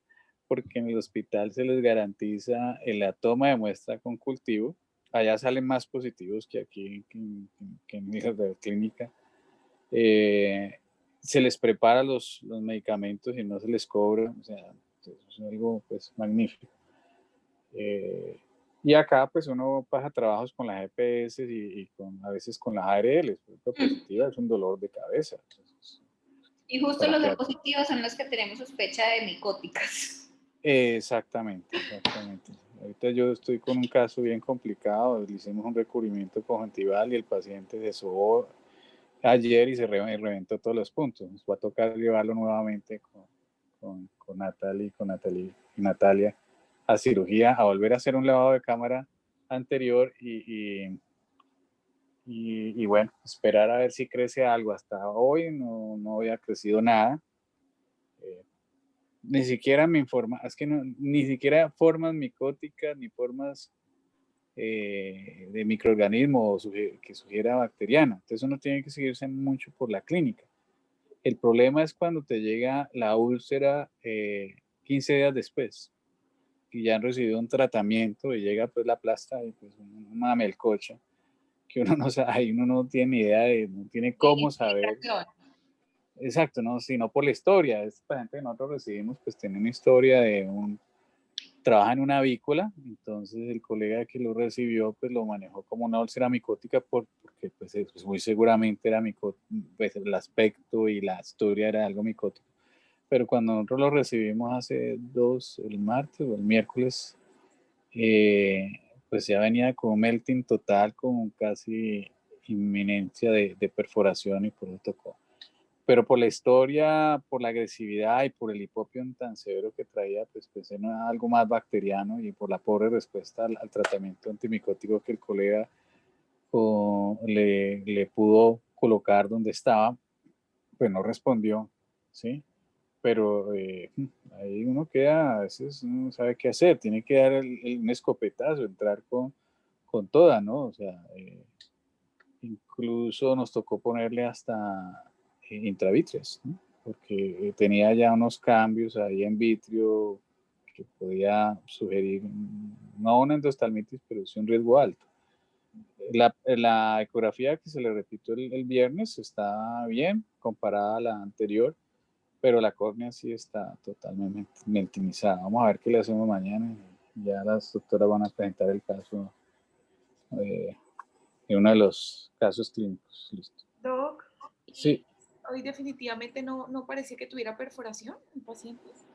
porque en el hospital se les garantiza la toma de muestra con cultivo allá salen más positivos que aquí, que en la clínica. Se les prepara los medicamentos y no se les cobra, o sea, es algo pues magnífico. Y acá pues uno pasa trabajos con las EPS y a veces con las ARLs. La positiva es un dolor de cabeza. Entonces, y justo los diapositivos son los que tenemos sospecha de micóticas. Exactamente. Ahorita yo estoy con un caso bien complicado, le hicimos un recubrimiento conjuntival y el paciente se sobó ayer y se reventó todos los puntos. Nos va a tocar llevarlo nuevamente con Natalia a cirugía, a volver a hacer un lavado de cámara anterior y bueno, esperar a ver si crece algo. Hasta hoy no había crecido nada. Ni siquiera me informa, es que ni siquiera formas micóticas ni formas de microorganismo que sugiera bacteriana. Entonces uno tiene que seguirse mucho por la clínica. El problema es cuando te llega la úlcera 15 días después y ya han recibido un tratamiento y llega pues la plasta y pues una melcocha que uno no sabe, ahí uno no tiene ni idea, no tiene cómo saber. Exacto, no, sino por la historia. Esta gente que nosotros recibimos pues tiene una historia trabaja en una avícola, entonces el colega que lo recibió pues lo manejó como una úlcera micótica porque pues muy seguramente era micótico, pues el aspecto y la historia era algo micótico. Pero cuando nosotros lo recibimos hace el martes o el miércoles, pues ya venía con melting total, con casi inminencia de perforación y por eso tocó. Pero por la historia, por la agresividad y por el hipopión tan severo que traía, pues pensé en algo más bacteriano y por la pobre respuesta al tratamiento antimicótico que el colega le pudo colocar donde estaba, pues no respondió, ¿sí? Pero ahí uno queda, a veces no sabe qué hacer, tiene que dar un escopetazo, entrar con toda, ¿no? O sea, incluso nos tocó ponerle hasta intravítreas, ¿no? Porque tenía ya unos cambios ahí en vitrio que podía sugerir no una endostalmitis, pero sí un riesgo alto. La ecografía que se le repitió el viernes está bien comparada a la anterior, pero la córnea sí está totalmente meltinizada. Vamos a ver qué le hacemos mañana. Ya las doctoras van a presentar el caso en uno de los casos clínicos. Listo. Doc, sí. Hoy definitivamente no parecía que tuviera perforación en pacientes.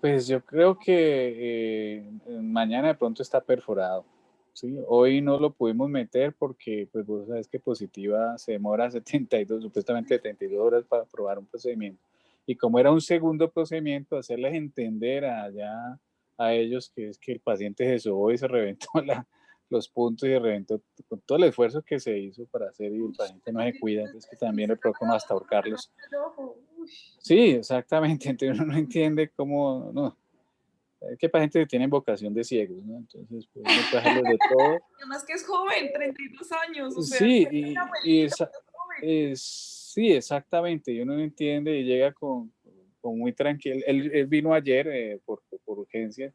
Pues yo creo que mañana de pronto está perforado. ¿Sí? Hoy no lo pudimos meter porque, pues vos sabes que positiva se demora 72, supuestamente 72 horas para probar un procedimiento. Y como era un segundo procedimiento, hacerles entender allá a ellos que es que el paciente se sobó y se reventó los puntos y se reventó con todo el esfuerzo que se hizo para hacer y el paciente no se cuida, entonces que también le provoca uno hasta ahorcarlos. Sí, exactamente, entonces uno no entiende cómo, no, que para gente que tiene vocación de ciegos, ¿no? Entonces, pues uno puede hacerlo de todo. Además que es joven, 32 años, o sea, sí, sí, exactamente, y uno no entiende y llega con muy tranquilo. Él vino ayer por urgencia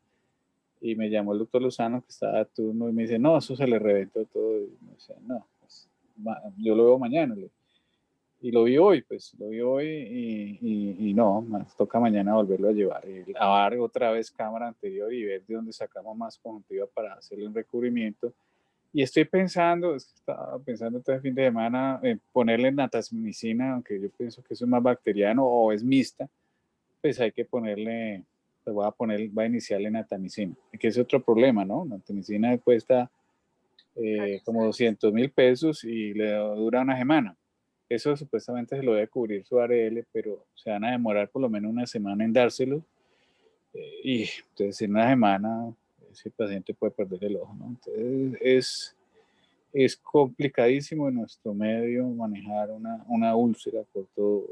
y me llamó el doctor Lozano que estaba a turno y me dice, no, eso se le reventó todo. Y me decía, no, pues, yo lo veo mañana. Y lo vi hoy, y no, más toca mañana volverlo a llevar y lavar otra vez cámara anterior y ver de dónde sacamos más conjuntiva para hacerle un recubrimiento. Y estoy pensando, estaba pensando este fin de semana en ponerle natamicina, aunque yo pienso que eso es más bacteriano o es mixta, pues hay que ponerle, pues voy a iniciarle natamicina, que es otro problema, ¿no? Natamicina cuesta como 200.000 pesos y le dura una semana. Eso supuestamente se lo debe cubrir su ARL, pero se van a demorar por lo menos una semana en dárselo. Y entonces en una semana ese paciente puede perder el ojo, ¿no? Entonces es complicadísimo en nuestro medio manejar una úlcera por todas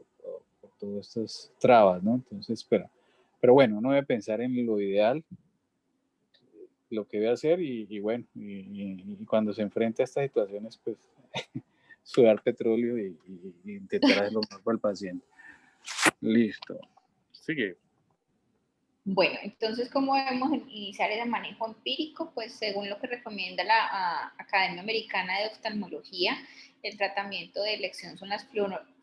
estas trabas, ¿no? Entonces, pero bueno, uno debe pensar en lo ideal, lo que debe hacer y bueno, y cuando se enfrenta a estas situaciones, pues sudar petróleo y intentar hacer lo mejor para el paciente. Listo. Sigue. Bueno, entonces, ¿cómo debemos iniciar ese manejo empírico? Pues según lo que recomienda la Academia Americana de Oftalmología, el tratamiento de elección son las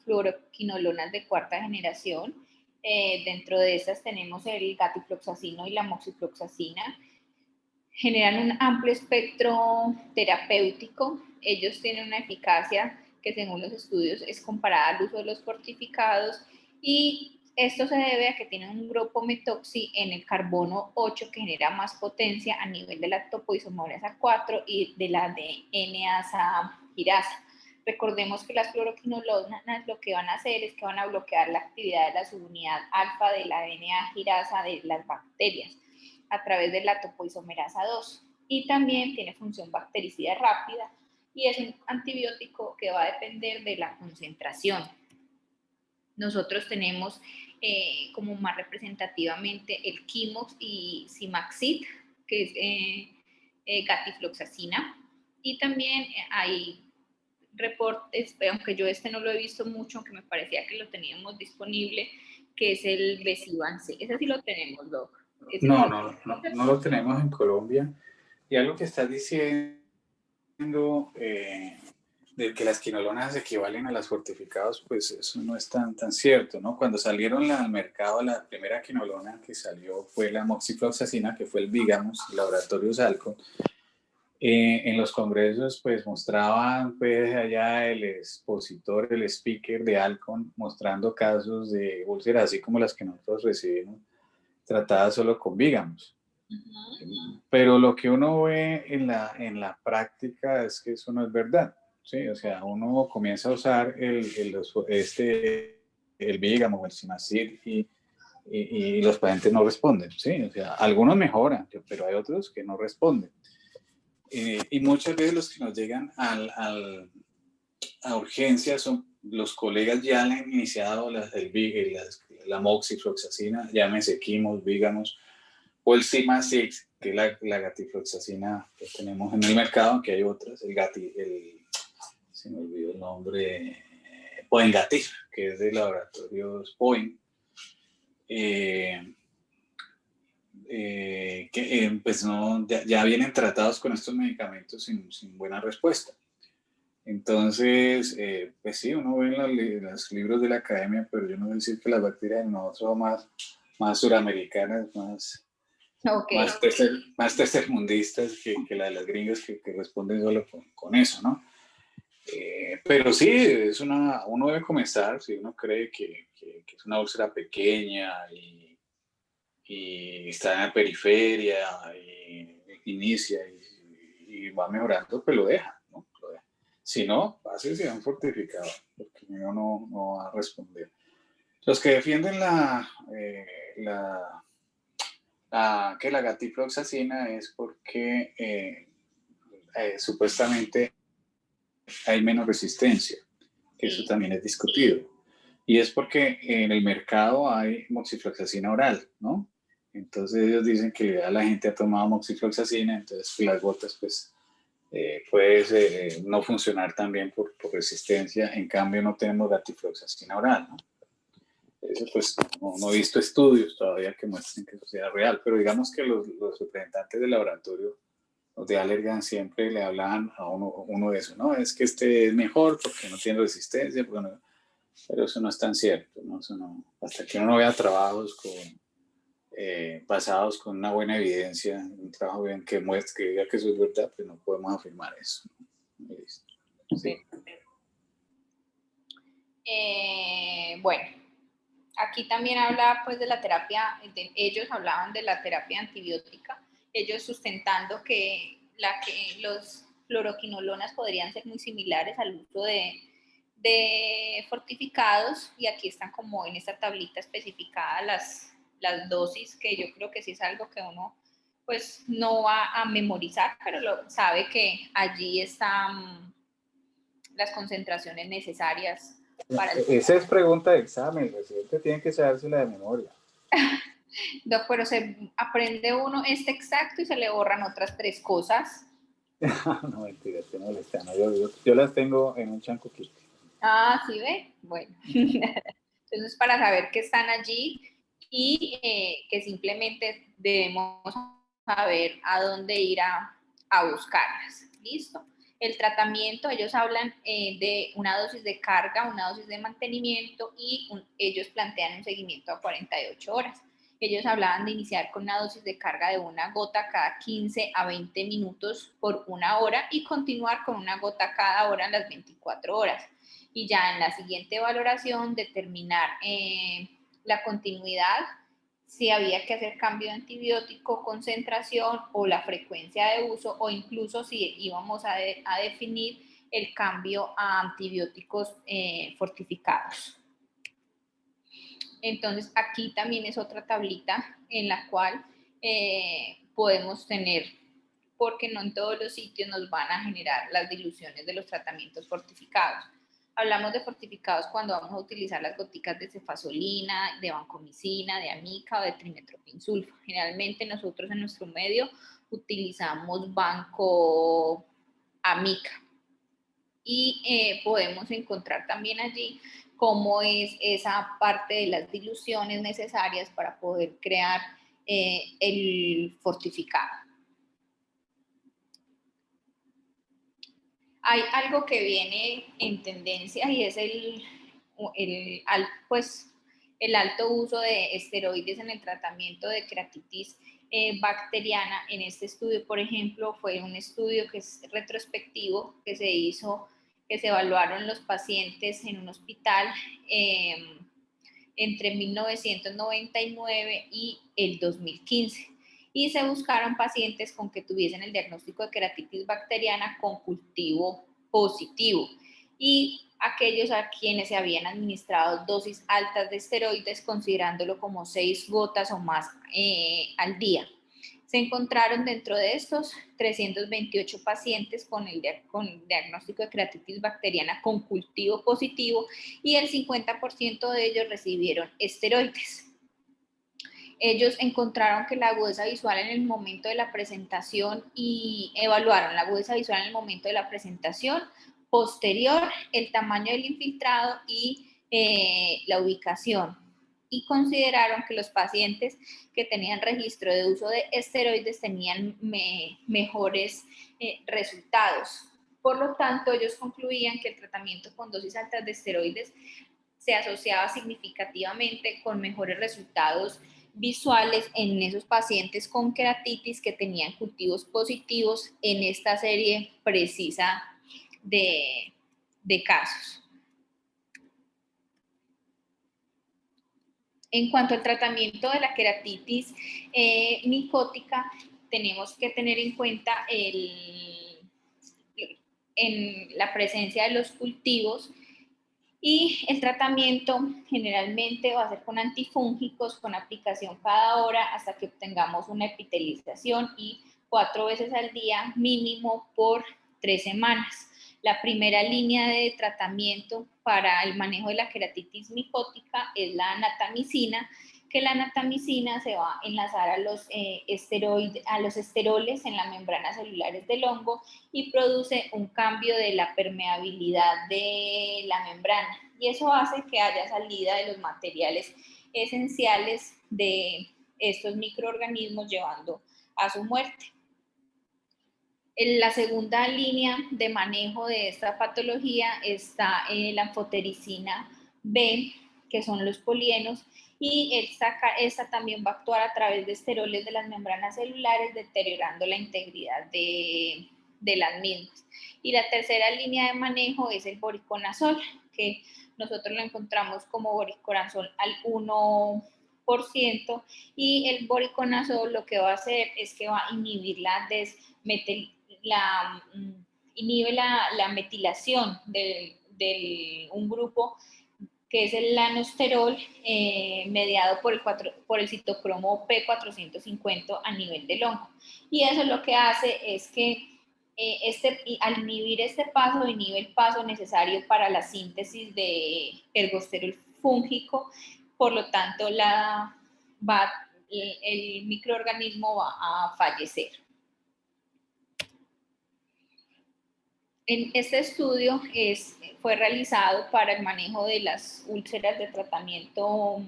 fluoroquinolonas de cuarta generación. Dentro de esas tenemos el gatifloxacino y la moxifloxacina. Generan un amplio espectro terapéutico. Ellos tienen una eficacia que según los estudios es comparada al uso de los fortificados, y esto se debe a que tienen un grupo metoxi en el carbono 8 que genera más potencia a nivel de la topoisomerasa 4 y de la DNA girasa. Recordemos que las fluoroquinolonas lo que van a hacer es que van a bloquear la actividad de la subunidad alfa de la DNA girasa de las bacterias a través de la topoisomerasa 2, y también tiene función bactericida rápida y es un antibiótico que va a depender de la concentración. Nosotros tenemos como más representativamente el Kimox y Simaxid, que es gatifloxacina, y también hay reportes, aunque yo no lo he visto mucho, aunque me parecía que lo teníamos disponible, que es el Besivan C. Ese sí lo tenemos, Doc. No lo tenemos en Colombia. Y algo que estás diciendo de que las quinolonas equivalen a las fortificados, pues eso no es tan cierto, ¿no? Cuando salieron al mercado, la primera quinolona que salió fue la moxifloxacina, que fue el Vigamos, Laboratorios Alcon. En los congresos, pues mostraban pues allá el expositor, el speaker de Alcon, mostrando casos de úlceras, así como las que nosotros recibimos, tratadas solo con Vigamos. Pero lo que uno ve en la práctica es que eso no es verdad, ¿sí? O sea, uno comienza a usar el Vigamo, el Simacid, y los pacientes no responden, ¿sí? O sea, algunos mejoran, pero hay otros que no responden. Y muchas veces los que nos llegan a urgencias son los colegas ya han iniciado la moxifloxacina, llámese Kimox, Vigamos, o el Simacid, que es la gatifloxacina que tenemos en el mercado, aunque hay otras, se me olvidó el nombre, Poengatif, que es de laboratorios Poen, pues no, ya vienen tratados con estos medicamentos sin buena respuesta. Entonces, pues sí, uno ve en los libros de la academia, pero yo no voy a decir que las bacterias de nosotros son más suramericanas, más tercermundistas que la de las gringas que responden solo con eso, ¿no? Pero sí, uno debe comenzar, si uno cree que es una úlcera pequeña y está en la periferia y inicia y va mejorando, pues lo deja, ¿no? Si no, pásese a un fortificado, porque uno no va a responder. Los que defienden que la gatifloxacina es porque supuestamente hay menos resistencia, que eso también es discutido. Y es porque en el mercado hay moxifloxacina oral, ¿no? Entonces ellos dicen que ya la gente ha tomado moxifloxacina, entonces las gotas pues puede no funcionar tan bien por resistencia. En cambio no tenemos gatifloxacina oral, ¿no? Eso pues no he visto estudios todavía que muestren que eso sea real, pero digamos que los representantes del laboratorio, los de Allergan, siempre le hablaban a uno de eso, ¿no? Es que este es mejor porque no tiene resistencia, pero eso no es tan cierto, ¿no? Eso no, hasta que uno no vea trabajos basados con una buena evidencia, un trabajo bien que muestre, que diga que eso es verdad, pues no podemos afirmar eso, ¿no? Sí. Bueno, aquí también habla pues de la terapia, ellos hablaban de la terapia antibiótica, ellos sustentando que los fluoroquinolonas podrían ser muy similares al uso de fortificados, y aquí están como en esta tablita especificadas las dosis, que yo creo que sí es algo que uno pues no va a memorizar, pero sabe que allí están las concentraciones necesarias. Esa es pregunta de examen, el residente tiene que sabérsela de memoria. No, pero se aprende uno este exacto y se le borran otras 3 cosas. No, mentira, te molesta. No, yo las tengo en un chancuquito. Ah, ¿sí ve? Bueno. Entonces, para saber que están allí, y que simplemente debemos saber a dónde ir a buscarlas. ¿Listo? El tratamiento, ellos hablan de una dosis de carga, una dosis de mantenimiento y ellos plantean un seguimiento a 48 horas. Ellos hablaban de iniciar con una dosis de carga de una gota cada 15 a 20 minutos por una hora y continuar con una gota cada hora en las 24 horas. Y ya en la siguiente valoración determinar la continuidad, si había que hacer cambio de antibiótico, concentración o la frecuencia de uso, o incluso si íbamos a definir el cambio a antibióticos fortificados. Entonces, aquí también es otra tablita en la cual podemos tener, porque no en todos los sitios nos van a generar las diluciones de los tratamientos fortificados. Hablamos de fortificados cuando vamos a utilizar las goticas de cefazolina, de vancomicina, de amica o de trimethoprim-sulfa. Generalmente nosotros en nuestro medio utilizamos banco amica. Y podemos encontrar también allí cómo es esa parte de las diluciones necesarias para poder crear el fortificado. Hay algo que viene en tendencia y es el alto uso de esteroides en el tratamiento de queratitis bacteriana. En este estudio, por ejemplo, fue un estudio que es retrospectivo, que se hizo, que se evaluaron los pacientes en un hospital entre 1999 y el 2015. Y se buscaron pacientes con que tuviesen el diagnóstico de queratitis bacteriana con cultivo positivo y aquellos a quienes se habían administrado dosis altas de esteroides, considerándolo como 6 gotas o más al día. Se encontraron dentro de estos 328 pacientes con diagnóstico de queratitis bacteriana con cultivo positivo y el 50% de ellos recibieron esteroides. Ellos encontraron que la agudeza visual en el momento de la presentación y evaluaron la agudeza visual en el momento de la presentación, posterior, el tamaño del infiltrado y la ubicación. Y consideraron que los pacientes que tenían registro de uso de esteroides tenían mejores resultados. Por lo tanto, ellos concluían que el tratamiento con dosis altas de esteroides se asociaba significativamente con mejores resultados visuales en esos pacientes con queratitis que tenían cultivos positivos en esta serie precisa de casos. En cuanto al tratamiento de la queratitis micótica, tenemos que tener en cuenta en la presencia de los cultivos. Y el tratamiento generalmente va a ser con antifúngicos, con aplicación cada hora hasta que obtengamos una epitelización y 4 veces al día mínimo por 3 semanas. La primera línea de tratamiento para el manejo de la queratitis micótica es la anatamicina, que la anatamicina se va a enlazar a los esteroles en las membranas celulares del hongo y produce un cambio de la permeabilidad de la membrana. Y eso hace que haya salida de los materiales esenciales de estos microorganismos, llevando a su muerte. En la segunda línea de manejo de esta patología está la anfotericina B, que son los polienos, y esta también va a actuar a través de esteroles de las membranas celulares, deteriorando la integridad de las mismas. Y la tercera línea de manejo es el voriconazol, que nosotros lo encontramos como voriconazol al 1%, y el voriconazol lo que va a hacer es que va a inhibir inhibe la metilación de un grupo que es el lanosterol, mediado por el citocromo P450 a nivel del hongo. Y eso lo que hace es que al inhibir este paso, inhibe el paso necesario para la síntesis de ergosterol fúngico, por lo tanto el microorganismo va a fallecer. Este estudio fue realizado para el manejo de las úlceras de tratamiento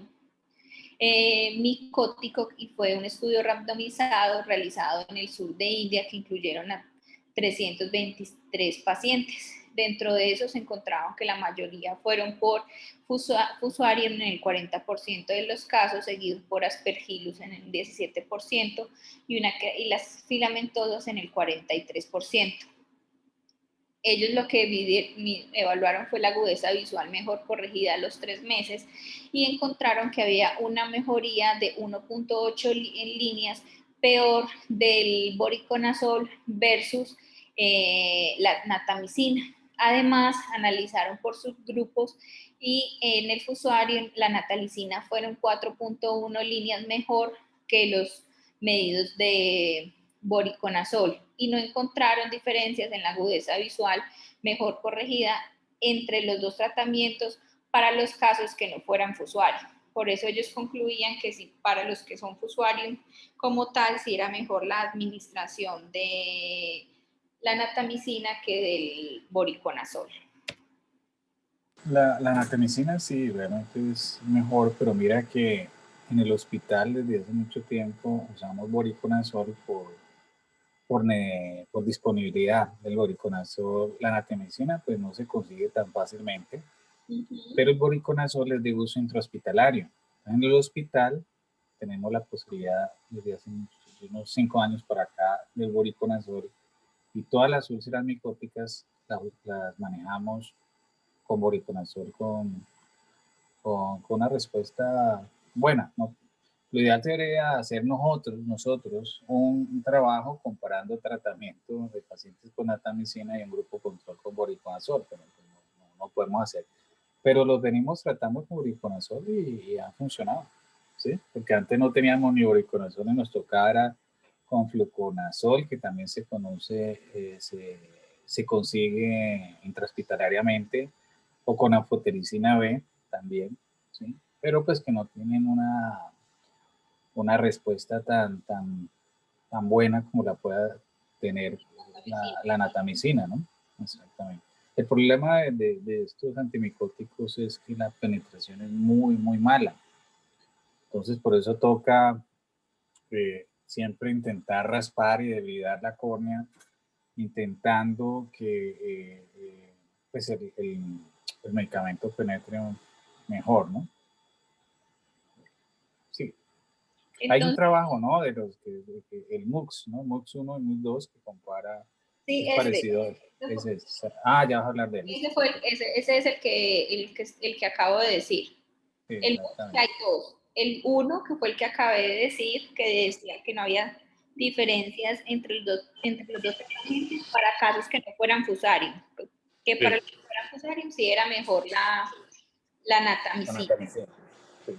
micótico y fue un estudio randomizado realizado en el sur de India que incluyeron a 323 pacientes. Dentro de esos se encontraron que la mayoría fueron por Fusarium en el 40% de los casos, seguido por Aspergillus en el 17% y las filamentosas en el 43%. Ellos lo que evaluaron fue la agudeza visual mejor corregida a los 3 meses y encontraron que había una mejoría de 1.8 líneas peor del voriconazol versus la natamicina. Además, analizaron por subgrupos y en el Fusarium la natalicina fueron 4.1 líneas mejor que los medidos de voriconazol y no encontraron diferencias en la agudeza visual mejor corregida entre los dos tratamientos para los casos que no fueran Fusarium. Por eso ellos concluían que si para los que son Fusarium como tal, si era mejor la administración de la natamicina que del voriconazol. La natamicina sí, realmente es mejor, pero mira que en el hospital desde hace mucho tiempo usamos voriconazol por disponibilidad del voriconazol. La natamicina pues no se consigue tan fácilmente, pero el voriconazol es de uso intrahospitalario. En el hospital tenemos la posibilidad desde hace unos 5 años para acá del voriconazol y todas las úlceras micóticas las manejamos con voriconazol con una respuesta buena, ¿no? Lo ideal sería hacer nosotros un trabajo comparando tratamiento de pacientes con natamicina y un grupo control con voriconazol, pero no podemos hacer. Pero los venimos tratando con voriconazol y ha funcionado, ¿sí? Porque antes no teníamos ni voriconazol y nos tocaba con fluconazol, que también se conoce, se consigue intrahospitalariamente, o con anfotericina B también, ¿sí? Pero pues que no tienen una respuesta tan buena como la pueda tener la natamicina, ¿no? Exactamente. El problema de estos antimicóticos es que la penetración es muy, muy mala. Entonces, por eso toca siempre intentar raspar y debilitar la córnea, intentando que pues el medicamento penetre mejor, ¿no? Sí. Entonces, hay un trabajo, ¿no? De los el MUX, ¿no? MUX 1 y MUX 2 que compara. Sí, es parecido. Ya vas a hablar de él. Ese es el que acabo de decir. Sí, el MUX hay dos. El 1, que fue el que acabé de decir, que decía que no había diferencias entre los dos tratamientos para casos que no fueran Fusarium. Que para los que fueran Fusarium sí era mejor la natamicina. Sí.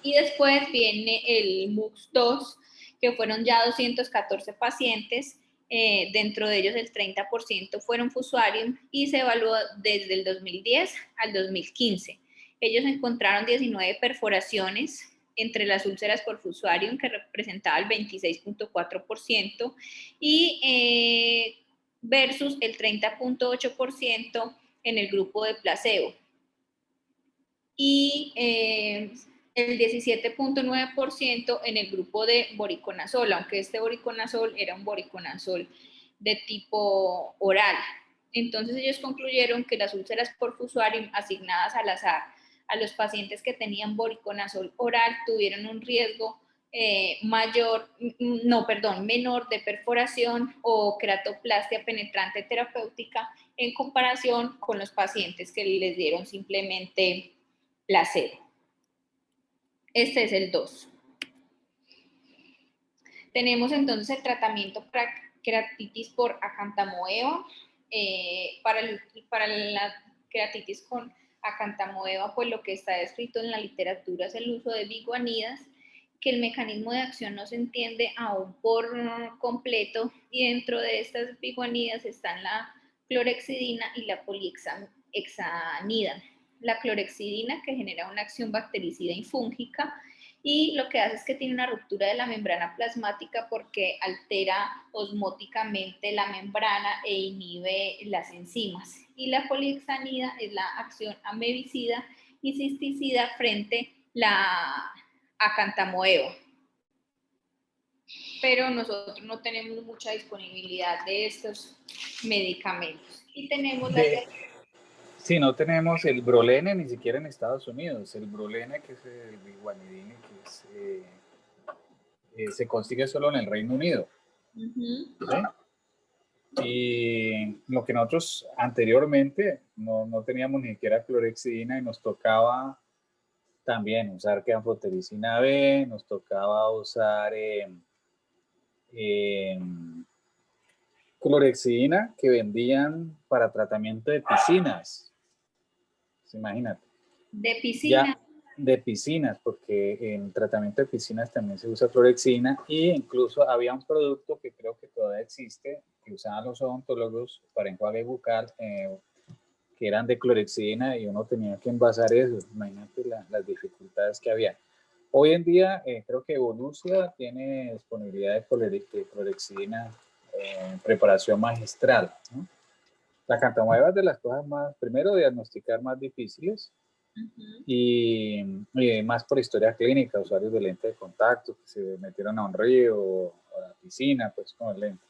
Y después viene el MUX 2, que fueron ya 214 pacientes, dentro de ellos el 30% fueron Fusarium y se evaluó desde el 2010 al 2015. Ellos encontraron 19 perforaciones entre las úlceras por Fusarium, que representaba el 26.4%, y versus el 30.8% en el grupo de placebo. Y el 17.9% en el grupo de voriconazol, aunque este voriconazol era un voriconazol de tipo oral. Entonces ellos concluyeron que las úlceras por Fusarium asignadas al azar a los pacientes que tenían voriconazol oral tuvieron un riesgo menor de perforación o queratoplastia penetrante terapéutica en comparación con los pacientes que les dieron simplemente placebo. Este es el 2. Tenemos entonces el tratamiento para queratitis por acantamoeba. Para la queratitis con acantamoeba, pues lo que está descrito en la literatura es el uso de biguanidas, que el mecanismo de acción no se entiende aún por completo, y dentro de estas biguanidas están la clorexidina y la polihexanida. La clorexidina, que genera una acción bactericida y fúngica, y lo que hace es que tiene una ruptura de la membrana plasmática porque altera osmóticamente la membrana e inhibe las enzimas. Y la polihexanida es la acción amebicida y cisticida frente a acantamoeba. Pero nosotros no tenemos mucha disponibilidad de estos medicamentos. Y tenemos Sí, no tenemos el Brolene ni siquiera en Estados Unidos. El Brolene, que es el guanidine, que se consigue solo en el Reino Unido. ¿Sí? Y lo que nosotros anteriormente no teníamos ni siquiera clorhexidina y nos tocaba también usar keanfotericina B, nos tocaba usar clorhexidina que vendían para tratamiento de piscinas. Imagínate. De piscina. Ya, de piscinas, porque en tratamiento de piscinas también se usa clorhexidina e incluso había un producto que creo que todavía existe, que usaban los odontólogos para enjuague bucal, que eran de clorhexidina y uno tenía que envasar eso. Imagínate las dificultades que había. Hoy en día creo que Evolucia tiene disponibilidad de clorhexidina en preparación magistral, ¿no? La acantamoeba es de las cosas más, primero, diagnosticar más difíciles y más por historia clínica, usuarios de lente de contacto que se metieron a un río o a la piscina, pues con el lente.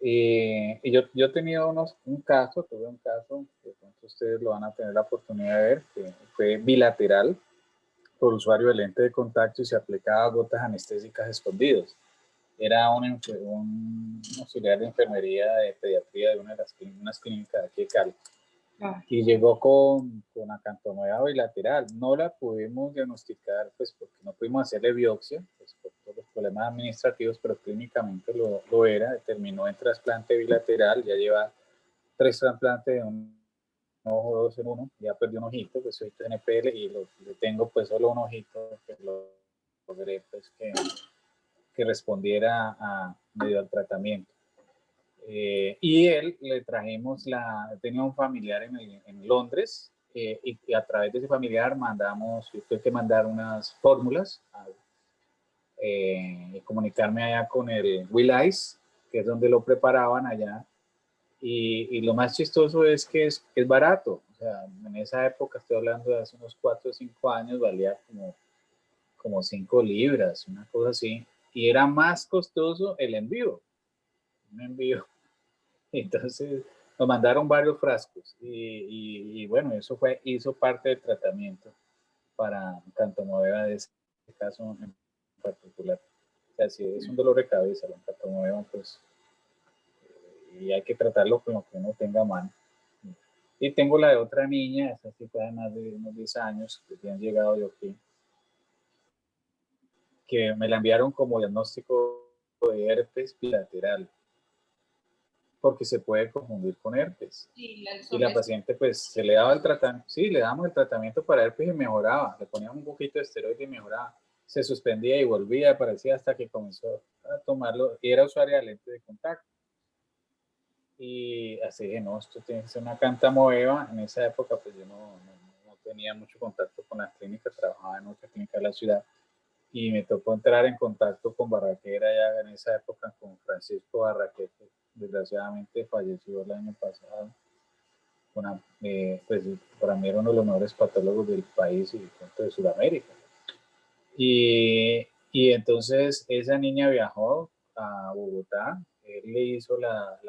Y yo he tenido tuve un caso, que pronto ustedes lo van a tener la oportunidad de ver, que fue bilateral por usuario de lente de contacto y se aplicaba gotas anestésicas escondidos. Era un auxiliar de enfermería de pediatría de unas clínicas de aquí de Cali. Y llegó con acantomoeba bilateral. No la pudimos diagnosticar, pues porque no pudimos hacerle biopsia, pues por todos los problemas administrativos, pero clínicamente lo era. Terminó en trasplante bilateral, ya lleva 3 trasplantes de un ojo, 2 en uno, ya perdió un ojito, pues soy NPL y le tengo pues solo un ojito que lo logré pues que respondiera medio al tratamiento. Y él le trajimos tenía un familiar en Londres y a través de ese familiar tuve que mandar unas fórmulas y comunicarme allá con el Will Ice, que es donde lo preparaban allá. Y lo más chistoso es que es barato. O sea, en esa época, estoy hablando de hace unos 4 o 5 años, valía como 5 libras, una cosa así. Y era más costoso el envío. Un envío. Entonces nos mandaron varios frascos y bueno, eso hizo parte del tratamiento para acantomoeba de ese caso en particular. O sea, si es un dolor de cabeza, la acantomoeba, pues, y hay que tratarlo con lo que uno tenga a mano. Y tengo la de otra niña, esa sí fue de más de unos 10 años, que han llegado yo aquí, que me la enviaron como diagnóstico de herpes bilateral, porque se puede confundir con herpes. Y la paciente pues se le daba el tratamiento, sí, le damos el tratamiento para herpes y mejoraba, le poníamos un poquito de esteroide y mejoraba, se suspendía y volvía, aparecía hasta que comenzó a tomarlo y era usuaria de lente de contacto. Y así dije, no, esto tiene que ser una acantamoeba. En esa época pues yo no tenía mucho contacto con las clínicas, trabajaba en otra clínica de la ciudad y me tocó entrar en contacto con Barraquera ya en esa época, con Francisco Barraquera, que desgraciadamente falleció el año pasado. Pues para mí era uno de los mejores patólogos del país y de Sudamérica. Y entonces esa niña viajó a Bogotá, él le hizo la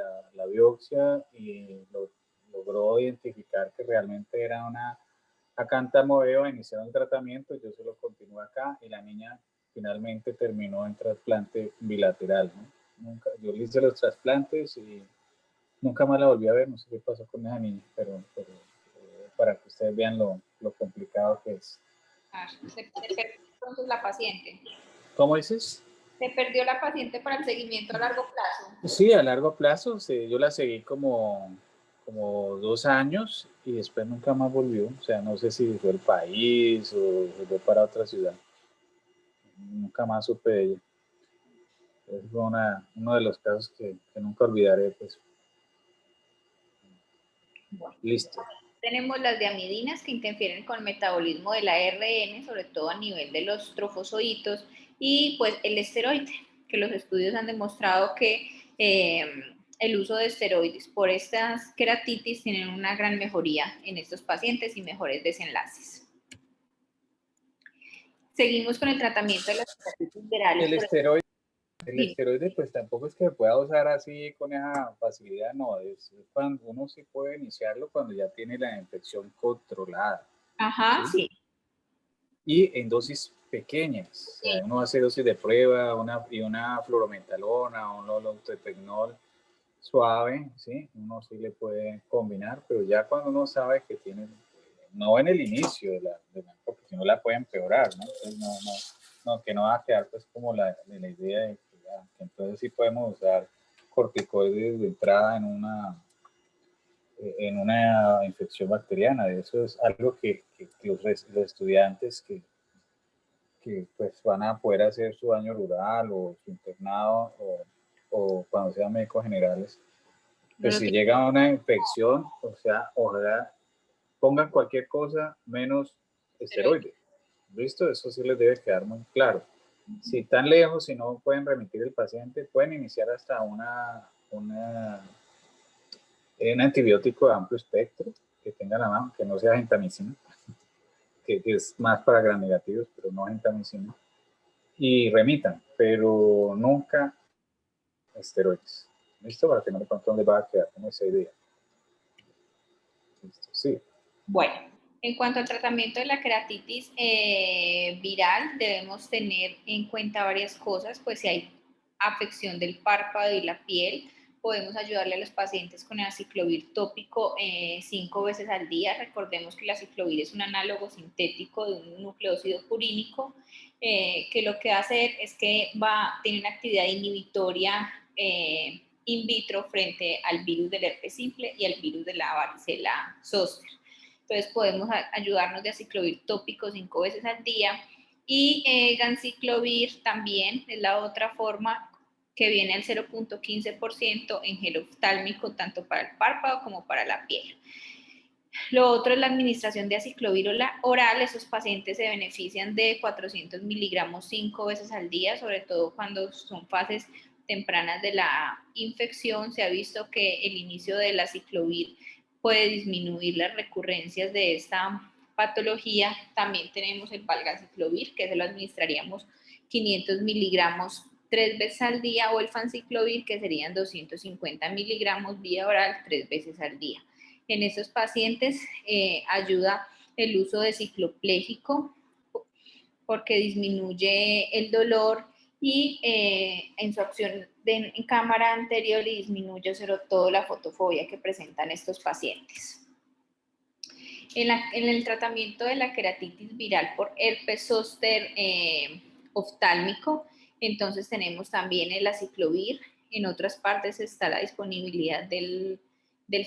biopsia y logró identificar que realmente era una acantamoeba, iniciaron el tratamiento, yo se lo continué acá y la niña finalmente terminó en trasplante bilateral, ¿no? Yo le hice los trasplantes y nunca más la volví a ver, no sé qué pasó con esa niña, pero para que ustedes vean lo complicado que es. Se perdió entonces la paciente. ¿Cómo dices? Se perdió la paciente para el seguimiento a largo plazo. Sí, a largo plazo, yo la seguí como 2 años y después nunca más volvió. O sea, no sé si fue el país o fue para otra ciudad. Nunca más supe de ella. Es uno de los casos que nunca olvidaré, pues. Bueno, listo. Tenemos las diamidinas que interfieren con el metabolismo del ARN, sobre todo a nivel de los trofozoitos, y pues el esteroide, que los estudios han demostrado que el uso de esteroides por estas queratitis tienen una gran mejoría en estos pacientes y mejores desenlaces. Seguimos con el tratamiento de las keratitis virales. El esteroide pues tampoco es que pueda usar así con esa facilidad, no, es cuando uno sí puede iniciarlo cuando ya tiene la infección controlada. Ajá, sí. Y en dosis pequeñas, o sea, uno hace dosis de prueba, una fluorometalona, un lolotepecnol suave, ¿sí? Uno sí le puede combinar, pero ya cuando uno sabe que tiene, no en el inicio porque si no la puede empeorar, ¿no? Entonces que no va a quedar pues como la idea de que entonces sí podemos usar corticoides de entrada en una infección bacteriana. Eso es algo que los estudiantes que pues van a poder hacer su año rural o su internado o cuando sean médicos generales, pues si llega una infección, o sea, ojalá pongan cualquier cosa menos esteroide. ¿Listo? Eso sí les debe quedar muy claro. Si están lejos, si no pueden remitir el paciente, pueden iniciar hasta un antibiótico de amplio espectro que tenga la mano, que no sea gentamicina, que es más para gram negativos, pero no gentamicina, y remitan, pero nunca esteroides. ¿Listo? Para que no le pregunten dónde va a quedar como esa idea. ¿Listo? Sí. Bueno, en cuanto al tratamiento de la keratitis viral, debemos tener en cuenta varias cosas, pues si hay afección del párpado y la piel, podemos ayudarle a los pacientes con el aciclovir tópico 5 veces al día. Recordemos que el aciclovir es un análogo sintético de un nucleócido purínico, que lo que hace es que tiene una actividad inhibitoria in vitro frente al virus del herpes simple y al virus de la varicela zoster. Entonces podemos ayudarnos de aciclovir tópico 5 veces al día. Y ganciclovir también es la otra forma que viene al 0.15% en gel oftálmico, tanto para el párpado como para la piel. Lo otro es la administración de aciclovir oral. Esos pacientes se benefician de 400 miligramos 5 veces al día, sobre todo cuando son fases tempranas de la infección. Se ha visto que el inicio del aciclovir puede disminuir las recurrencias de esta patología. También tenemos el valganciclovir, que se lo administraríamos 500 miligramos 3 veces al día, o el fanciclovir, que serían 250 miligramos vía oral 3 veces al día. En esos pacientes ayuda el uso de cicloplégico porque disminuye el dolor y en su acción en cámara anterior y disminuye sobre todo la fotofobia que presentan estos pacientes. En el tratamiento de la keratitis viral por herpes zóster oftálmico, entonces tenemos también el aciclovir. En otras partes está la disponibilidad del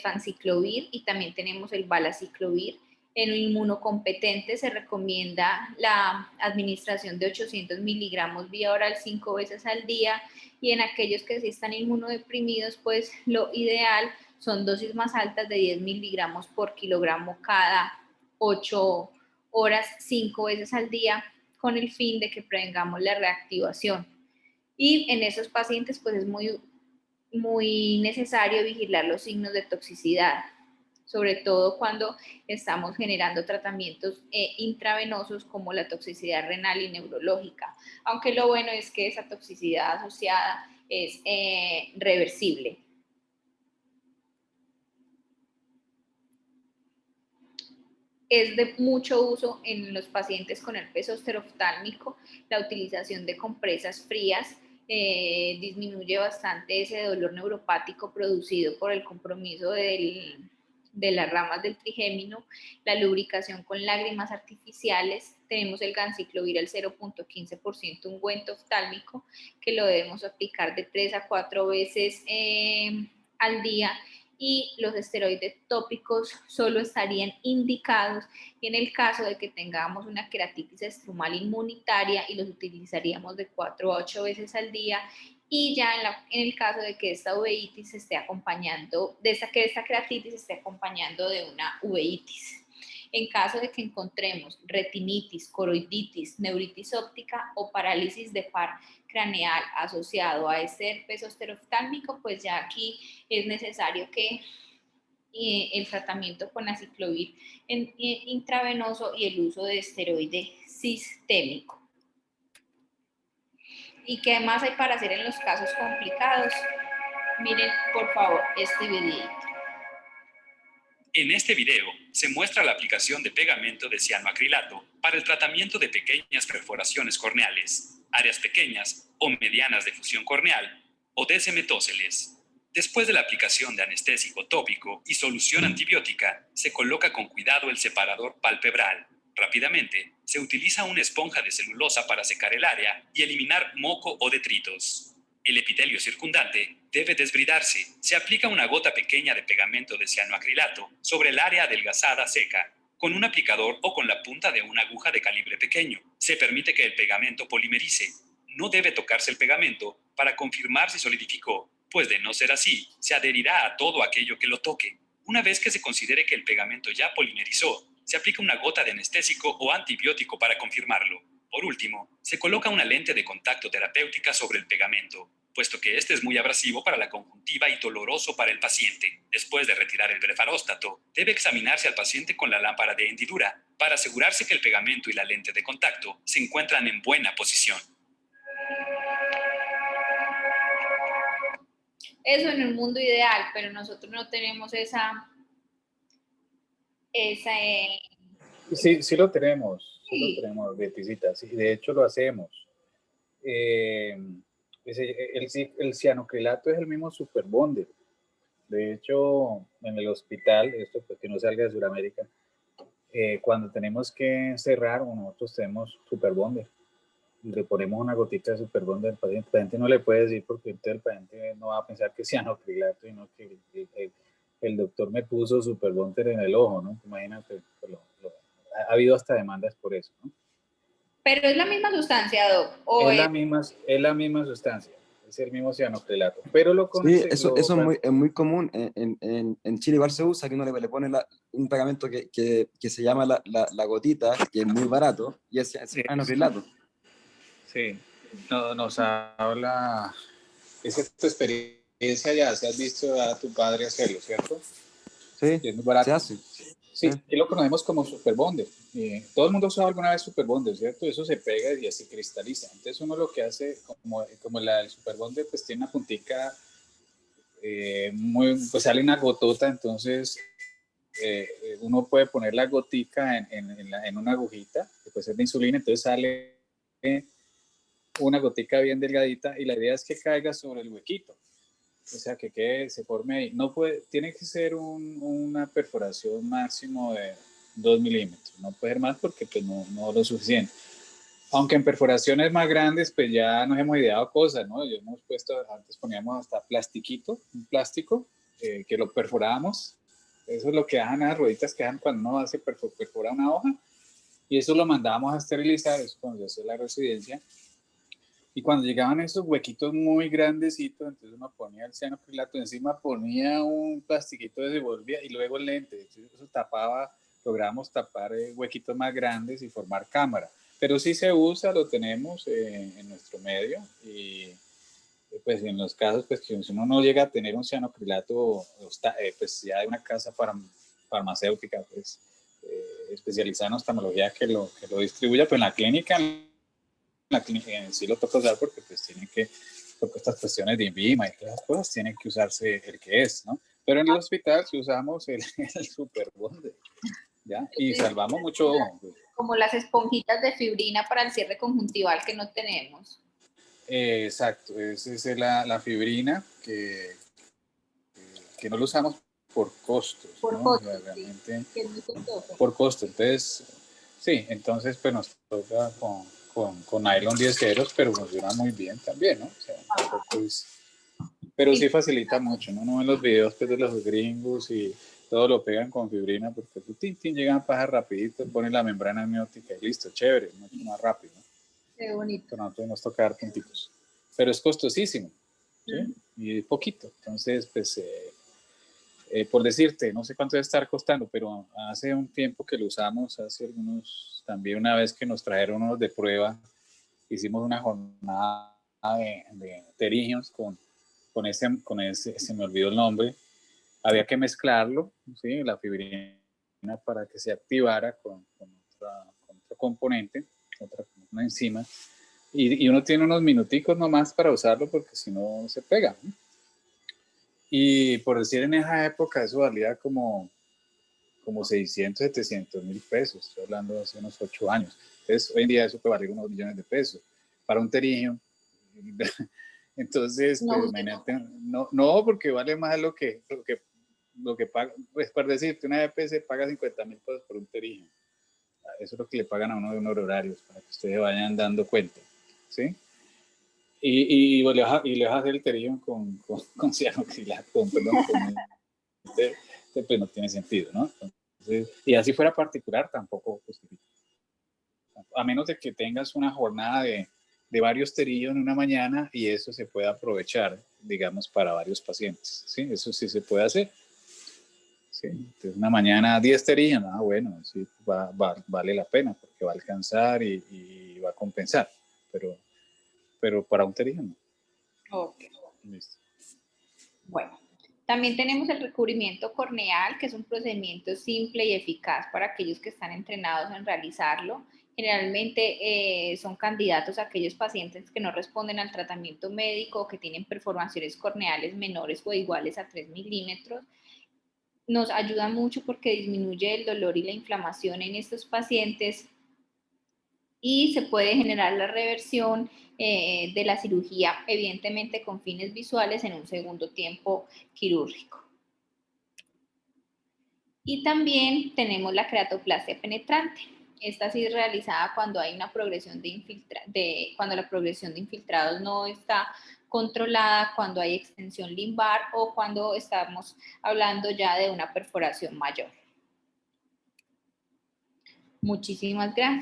fanciclovir y también tenemos el valaciclovir. En inmunocompetente se recomienda la administración de 800 miligramos vía oral 5 veces al día, y en aquellos que sí están inmunodeprimidos, pues lo ideal son dosis más altas de 10 miligramos por kilogramo cada 8 horas 5 veces al día, con el fin de que prevengamos la reactivación. Y en esos pacientes pues es muy necesario vigilar los signos de toxicidad, sobre todo cuando estamos generando tratamientos intravenosos como la toxicidad renal y neurológica, aunque lo bueno es que esa toxicidad asociada es reversible. Es de mucho uso en los pacientes con herpes zóster oftálmico la utilización de compresas frías. Disminuye bastante ese dolor neuropático producido por el compromiso de las ramas del trigémino. La lubricación con lágrimas artificiales. Tenemos el ganciclovir al 0.15% ungüento oftálmico, que lo debemos aplicar de 3 a 4 veces al día. Y los esteroides tópicos solo estarían indicados en el caso de que tengamos una keratitis estrumal inmunitaria, y los utilizaríamos de 4 a 8 veces al día. Y ya en el caso de que esta uveitis esté acompañando, que esta keratitis esté acompañando de una uveitis. En caso de que encontremos retinitis, coroiditis, neuritis óptica o parálisis de par craneal asociado a este herpes zóster oftálmico, pues ya aquí es necesario que el tratamiento con aciclovir intravenoso y el uso de esteroide sistémico. ¿Y qué más hay para hacer en los casos complicados? Miren, por favor, este video. En este video se muestra la aplicación de pegamento de cianoacrilato para el tratamiento de pequeñas perforaciones corneales, áreas pequeñas o medianas de fusión corneal o descemetóceles. Después de la aplicación de anestésico tópico y solución antibiótica, se coloca con cuidado el separador palpebral. Rápidamente, se utiliza una esponja de celulosa para secar el área y eliminar moco o detritos. El epitelio circundante debe desbridarse. Se aplica una gota pequeña de pegamento de cianoacrilato sobre el área adelgazada seca, con un aplicador o con la punta de una aguja de calibre pequeño. Se permite que el pegamento polimerice. No debe tocarse el pegamento para confirmar si solidificó, pues de no ser así, se adherirá a todo aquello que lo toque. Una vez que se considere que el pegamento ya polimerizó, se aplica una gota de anestésico o antibiótico para confirmarlo. Por último, se coloca una lente de contacto terapéutica sobre el pegamento, puesto que este es muy abrasivo para la conjuntiva y doloroso para el paciente. Después de retirar el blefaróstato, debe examinarse al paciente con la lámpara de hendidura para asegurarse que el pegamento y la lente de contacto se encuentran en buena posición. Eso en el mundo ideal, pero nosotros no tenemos Sí lo tenemos, sí lo sí. tenemos, Betisita, sí, de hecho lo hacemos. El cianocrilato es el mismo superbonder. De hecho, en el hospital, esto pues que no salga de Sudamérica, cuando tenemos que cerrar, nosotros tenemos superbonder. Y le ponemos una gotita de superbonder al paciente. El paciente no le puede decir porque entonces el paciente no va a pensar que es cianocrilato y no que el doctor me puso superbonder en el ojo, ¿no? Imagínate, ha habido hasta demandas por eso, ¿no? Pero es la misma sustancia, Doc. Es la misma sustancia, es el mismo cianocrilato, pero Sí, eso es muy común. En Chile igual se usa que uno le pone un pegamento que se llama la gotita, que es muy barato, y es cianocrilato. Sí, nos habla, esa es tu experiencia ya, si has visto a tu padre hacerlo, ¿cierto? Sí, y es muy barato. se hace. Sí, y lo conocemos como superbonder. Todo el mundo ha usado alguna vez superbonder, ¿cierto? Eso se pega y así cristaliza. Entonces uno lo que hace, como el superbonder, pues tiene una puntica, pues sale una gotota, entonces uno puede poner la gotica en una agujita, que puede ser de insulina, entonces sale una gotica bien delgadita y la idea es que caiga sobre el huequito. O sea, que se forme ahí. No puede, tiene que ser una perforación máximo de 2 milímetros. No puede ser más porque pues, no lo suficiente. Aunque en perforaciones más grandes, pues ya nos hemos ideado cosas, ¿no? Ya hemos puesto, antes poníamos hasta plastiquito, un plástico, que lo perforábamos. Eso es lo que dejan las rueditas que dejan cuando uno hace perfora una hoja. Y eso lo mandábamos a esterilizar, eso cuando se hace la residencia. Y cuando llegaban esos huequitos muy grandecitos, entonces uno ponía el cianocrilato, encima ponía un plastiquito de devolvía y luego el lente. Entonces eso tapaba, logramos tapar huequitos más grandes y formar cámara. Pero sí se usa, lo tenemos en nuestro medio y pues en los casos pues que si uno no llega a tener un cianocrilato pues ya de una casa farmacéutica pues especializada en oftalmología que lo distribuya, pues en la clínica sí lo toca usar porque pues tienen que, porque estas cuestiones de INVIMA y todas las cosas tienen que usarse el que es, ¿no? Pero en el hospital sí usamos el superbonder, ¿ya? Y salvamos mucho. Como las esponjitas de fibrina para el cierre conjuntival que no tenemos. Exacto, esa es la fibrina que no lo usamos por costos, por ¿no? costo, O sea, realmente, sí, que es muy costoso. por costo. Entonces, sí, entonces pues nos toca con nylon 10 ceros, pero funciona muy bien también, ¿no? O sea, tampoco es, pero sí facilita mucho, ¿no? Uno ve los videos pues, de los gringos y todo lo pegan con fibrina porque tu tintín llegan a pasar rapidito, ponen la membrana amniótica y listo, chévere, mucho más rápido, ¿no? Qué bonito. Pero nosotros nos toca dar punticos. Pero es costosísimo, ¿sí? Y poquito. Entonces, pues, por decirte, no sé cuánto debe estar costando, pero hace un tiempo que lo usamos, hace algunos, también una vez que nos trajeron unos de prueba, hicimos una jornada de pterígenos con ese, se me olvidó el nombre, había que mezclarlo, ¿sí? La fibrina para que se activara con otro componente, una enzima, Y uno tiene unos minuticos nomás para usarlo porque si no se pega, ¿no? Y por decir, en esa época eso valía como 600, 700 mil pesos, estoy hablando de hace unos 8 años. Entonces, hoy en día eso puede valer unos millones de pesos. Para un terigio, entonces, pues imagínate, no, porque vale más lo que paga, pues para decirte, una EPS paga 50 mil pesos por un terigio. Eso es lo que le pagan a uno de unos horarios, para que ustedes vayan dando cuenta, ¿sí? Y le vas a hacer el terigio con cianoxilato, perdón, pues no tiene sentido, ¿no? Entonces, y así fuera particular, tampoco justifica. A menos de que tengas una jornada de varios terillos en una mañana y eso se puede aprovechar, digamos, para varios pacientes, ¿sí? Eso sí se puede hacer. Sí, entonces una mañana 10 terillos, bueno, sí, vale la pena porque va a alcanzar y va a compensar, pero para un terillo no. Ok. Listo. Bueno, también tenemos el recubrimiento corneal, que es un procedimiento simple y eficaz para aquellos que están entrenados en realizarlo. Generalmente son candidatos a aquellos pacientes que no responden al tratamiento médico o que tienen perforaciones corneales menores o iguales a 3 milímetros. Nos ayuda mucho porque disminuye el dolor y la inflamación en estos pacientes y se puede generar la reversión de la cirugía, evidentemente con fines visuales, en un segundo tiempo quirúrgico. Y también tenemos la queratoplastia penetrante. Esta sí es realizada cuando hay una progresión cuando la progresión de infiltrados no está controlada, cuando hay extensión limbar o cuando estamos hablando ya de una perforación mayor. Muchísimas gracias.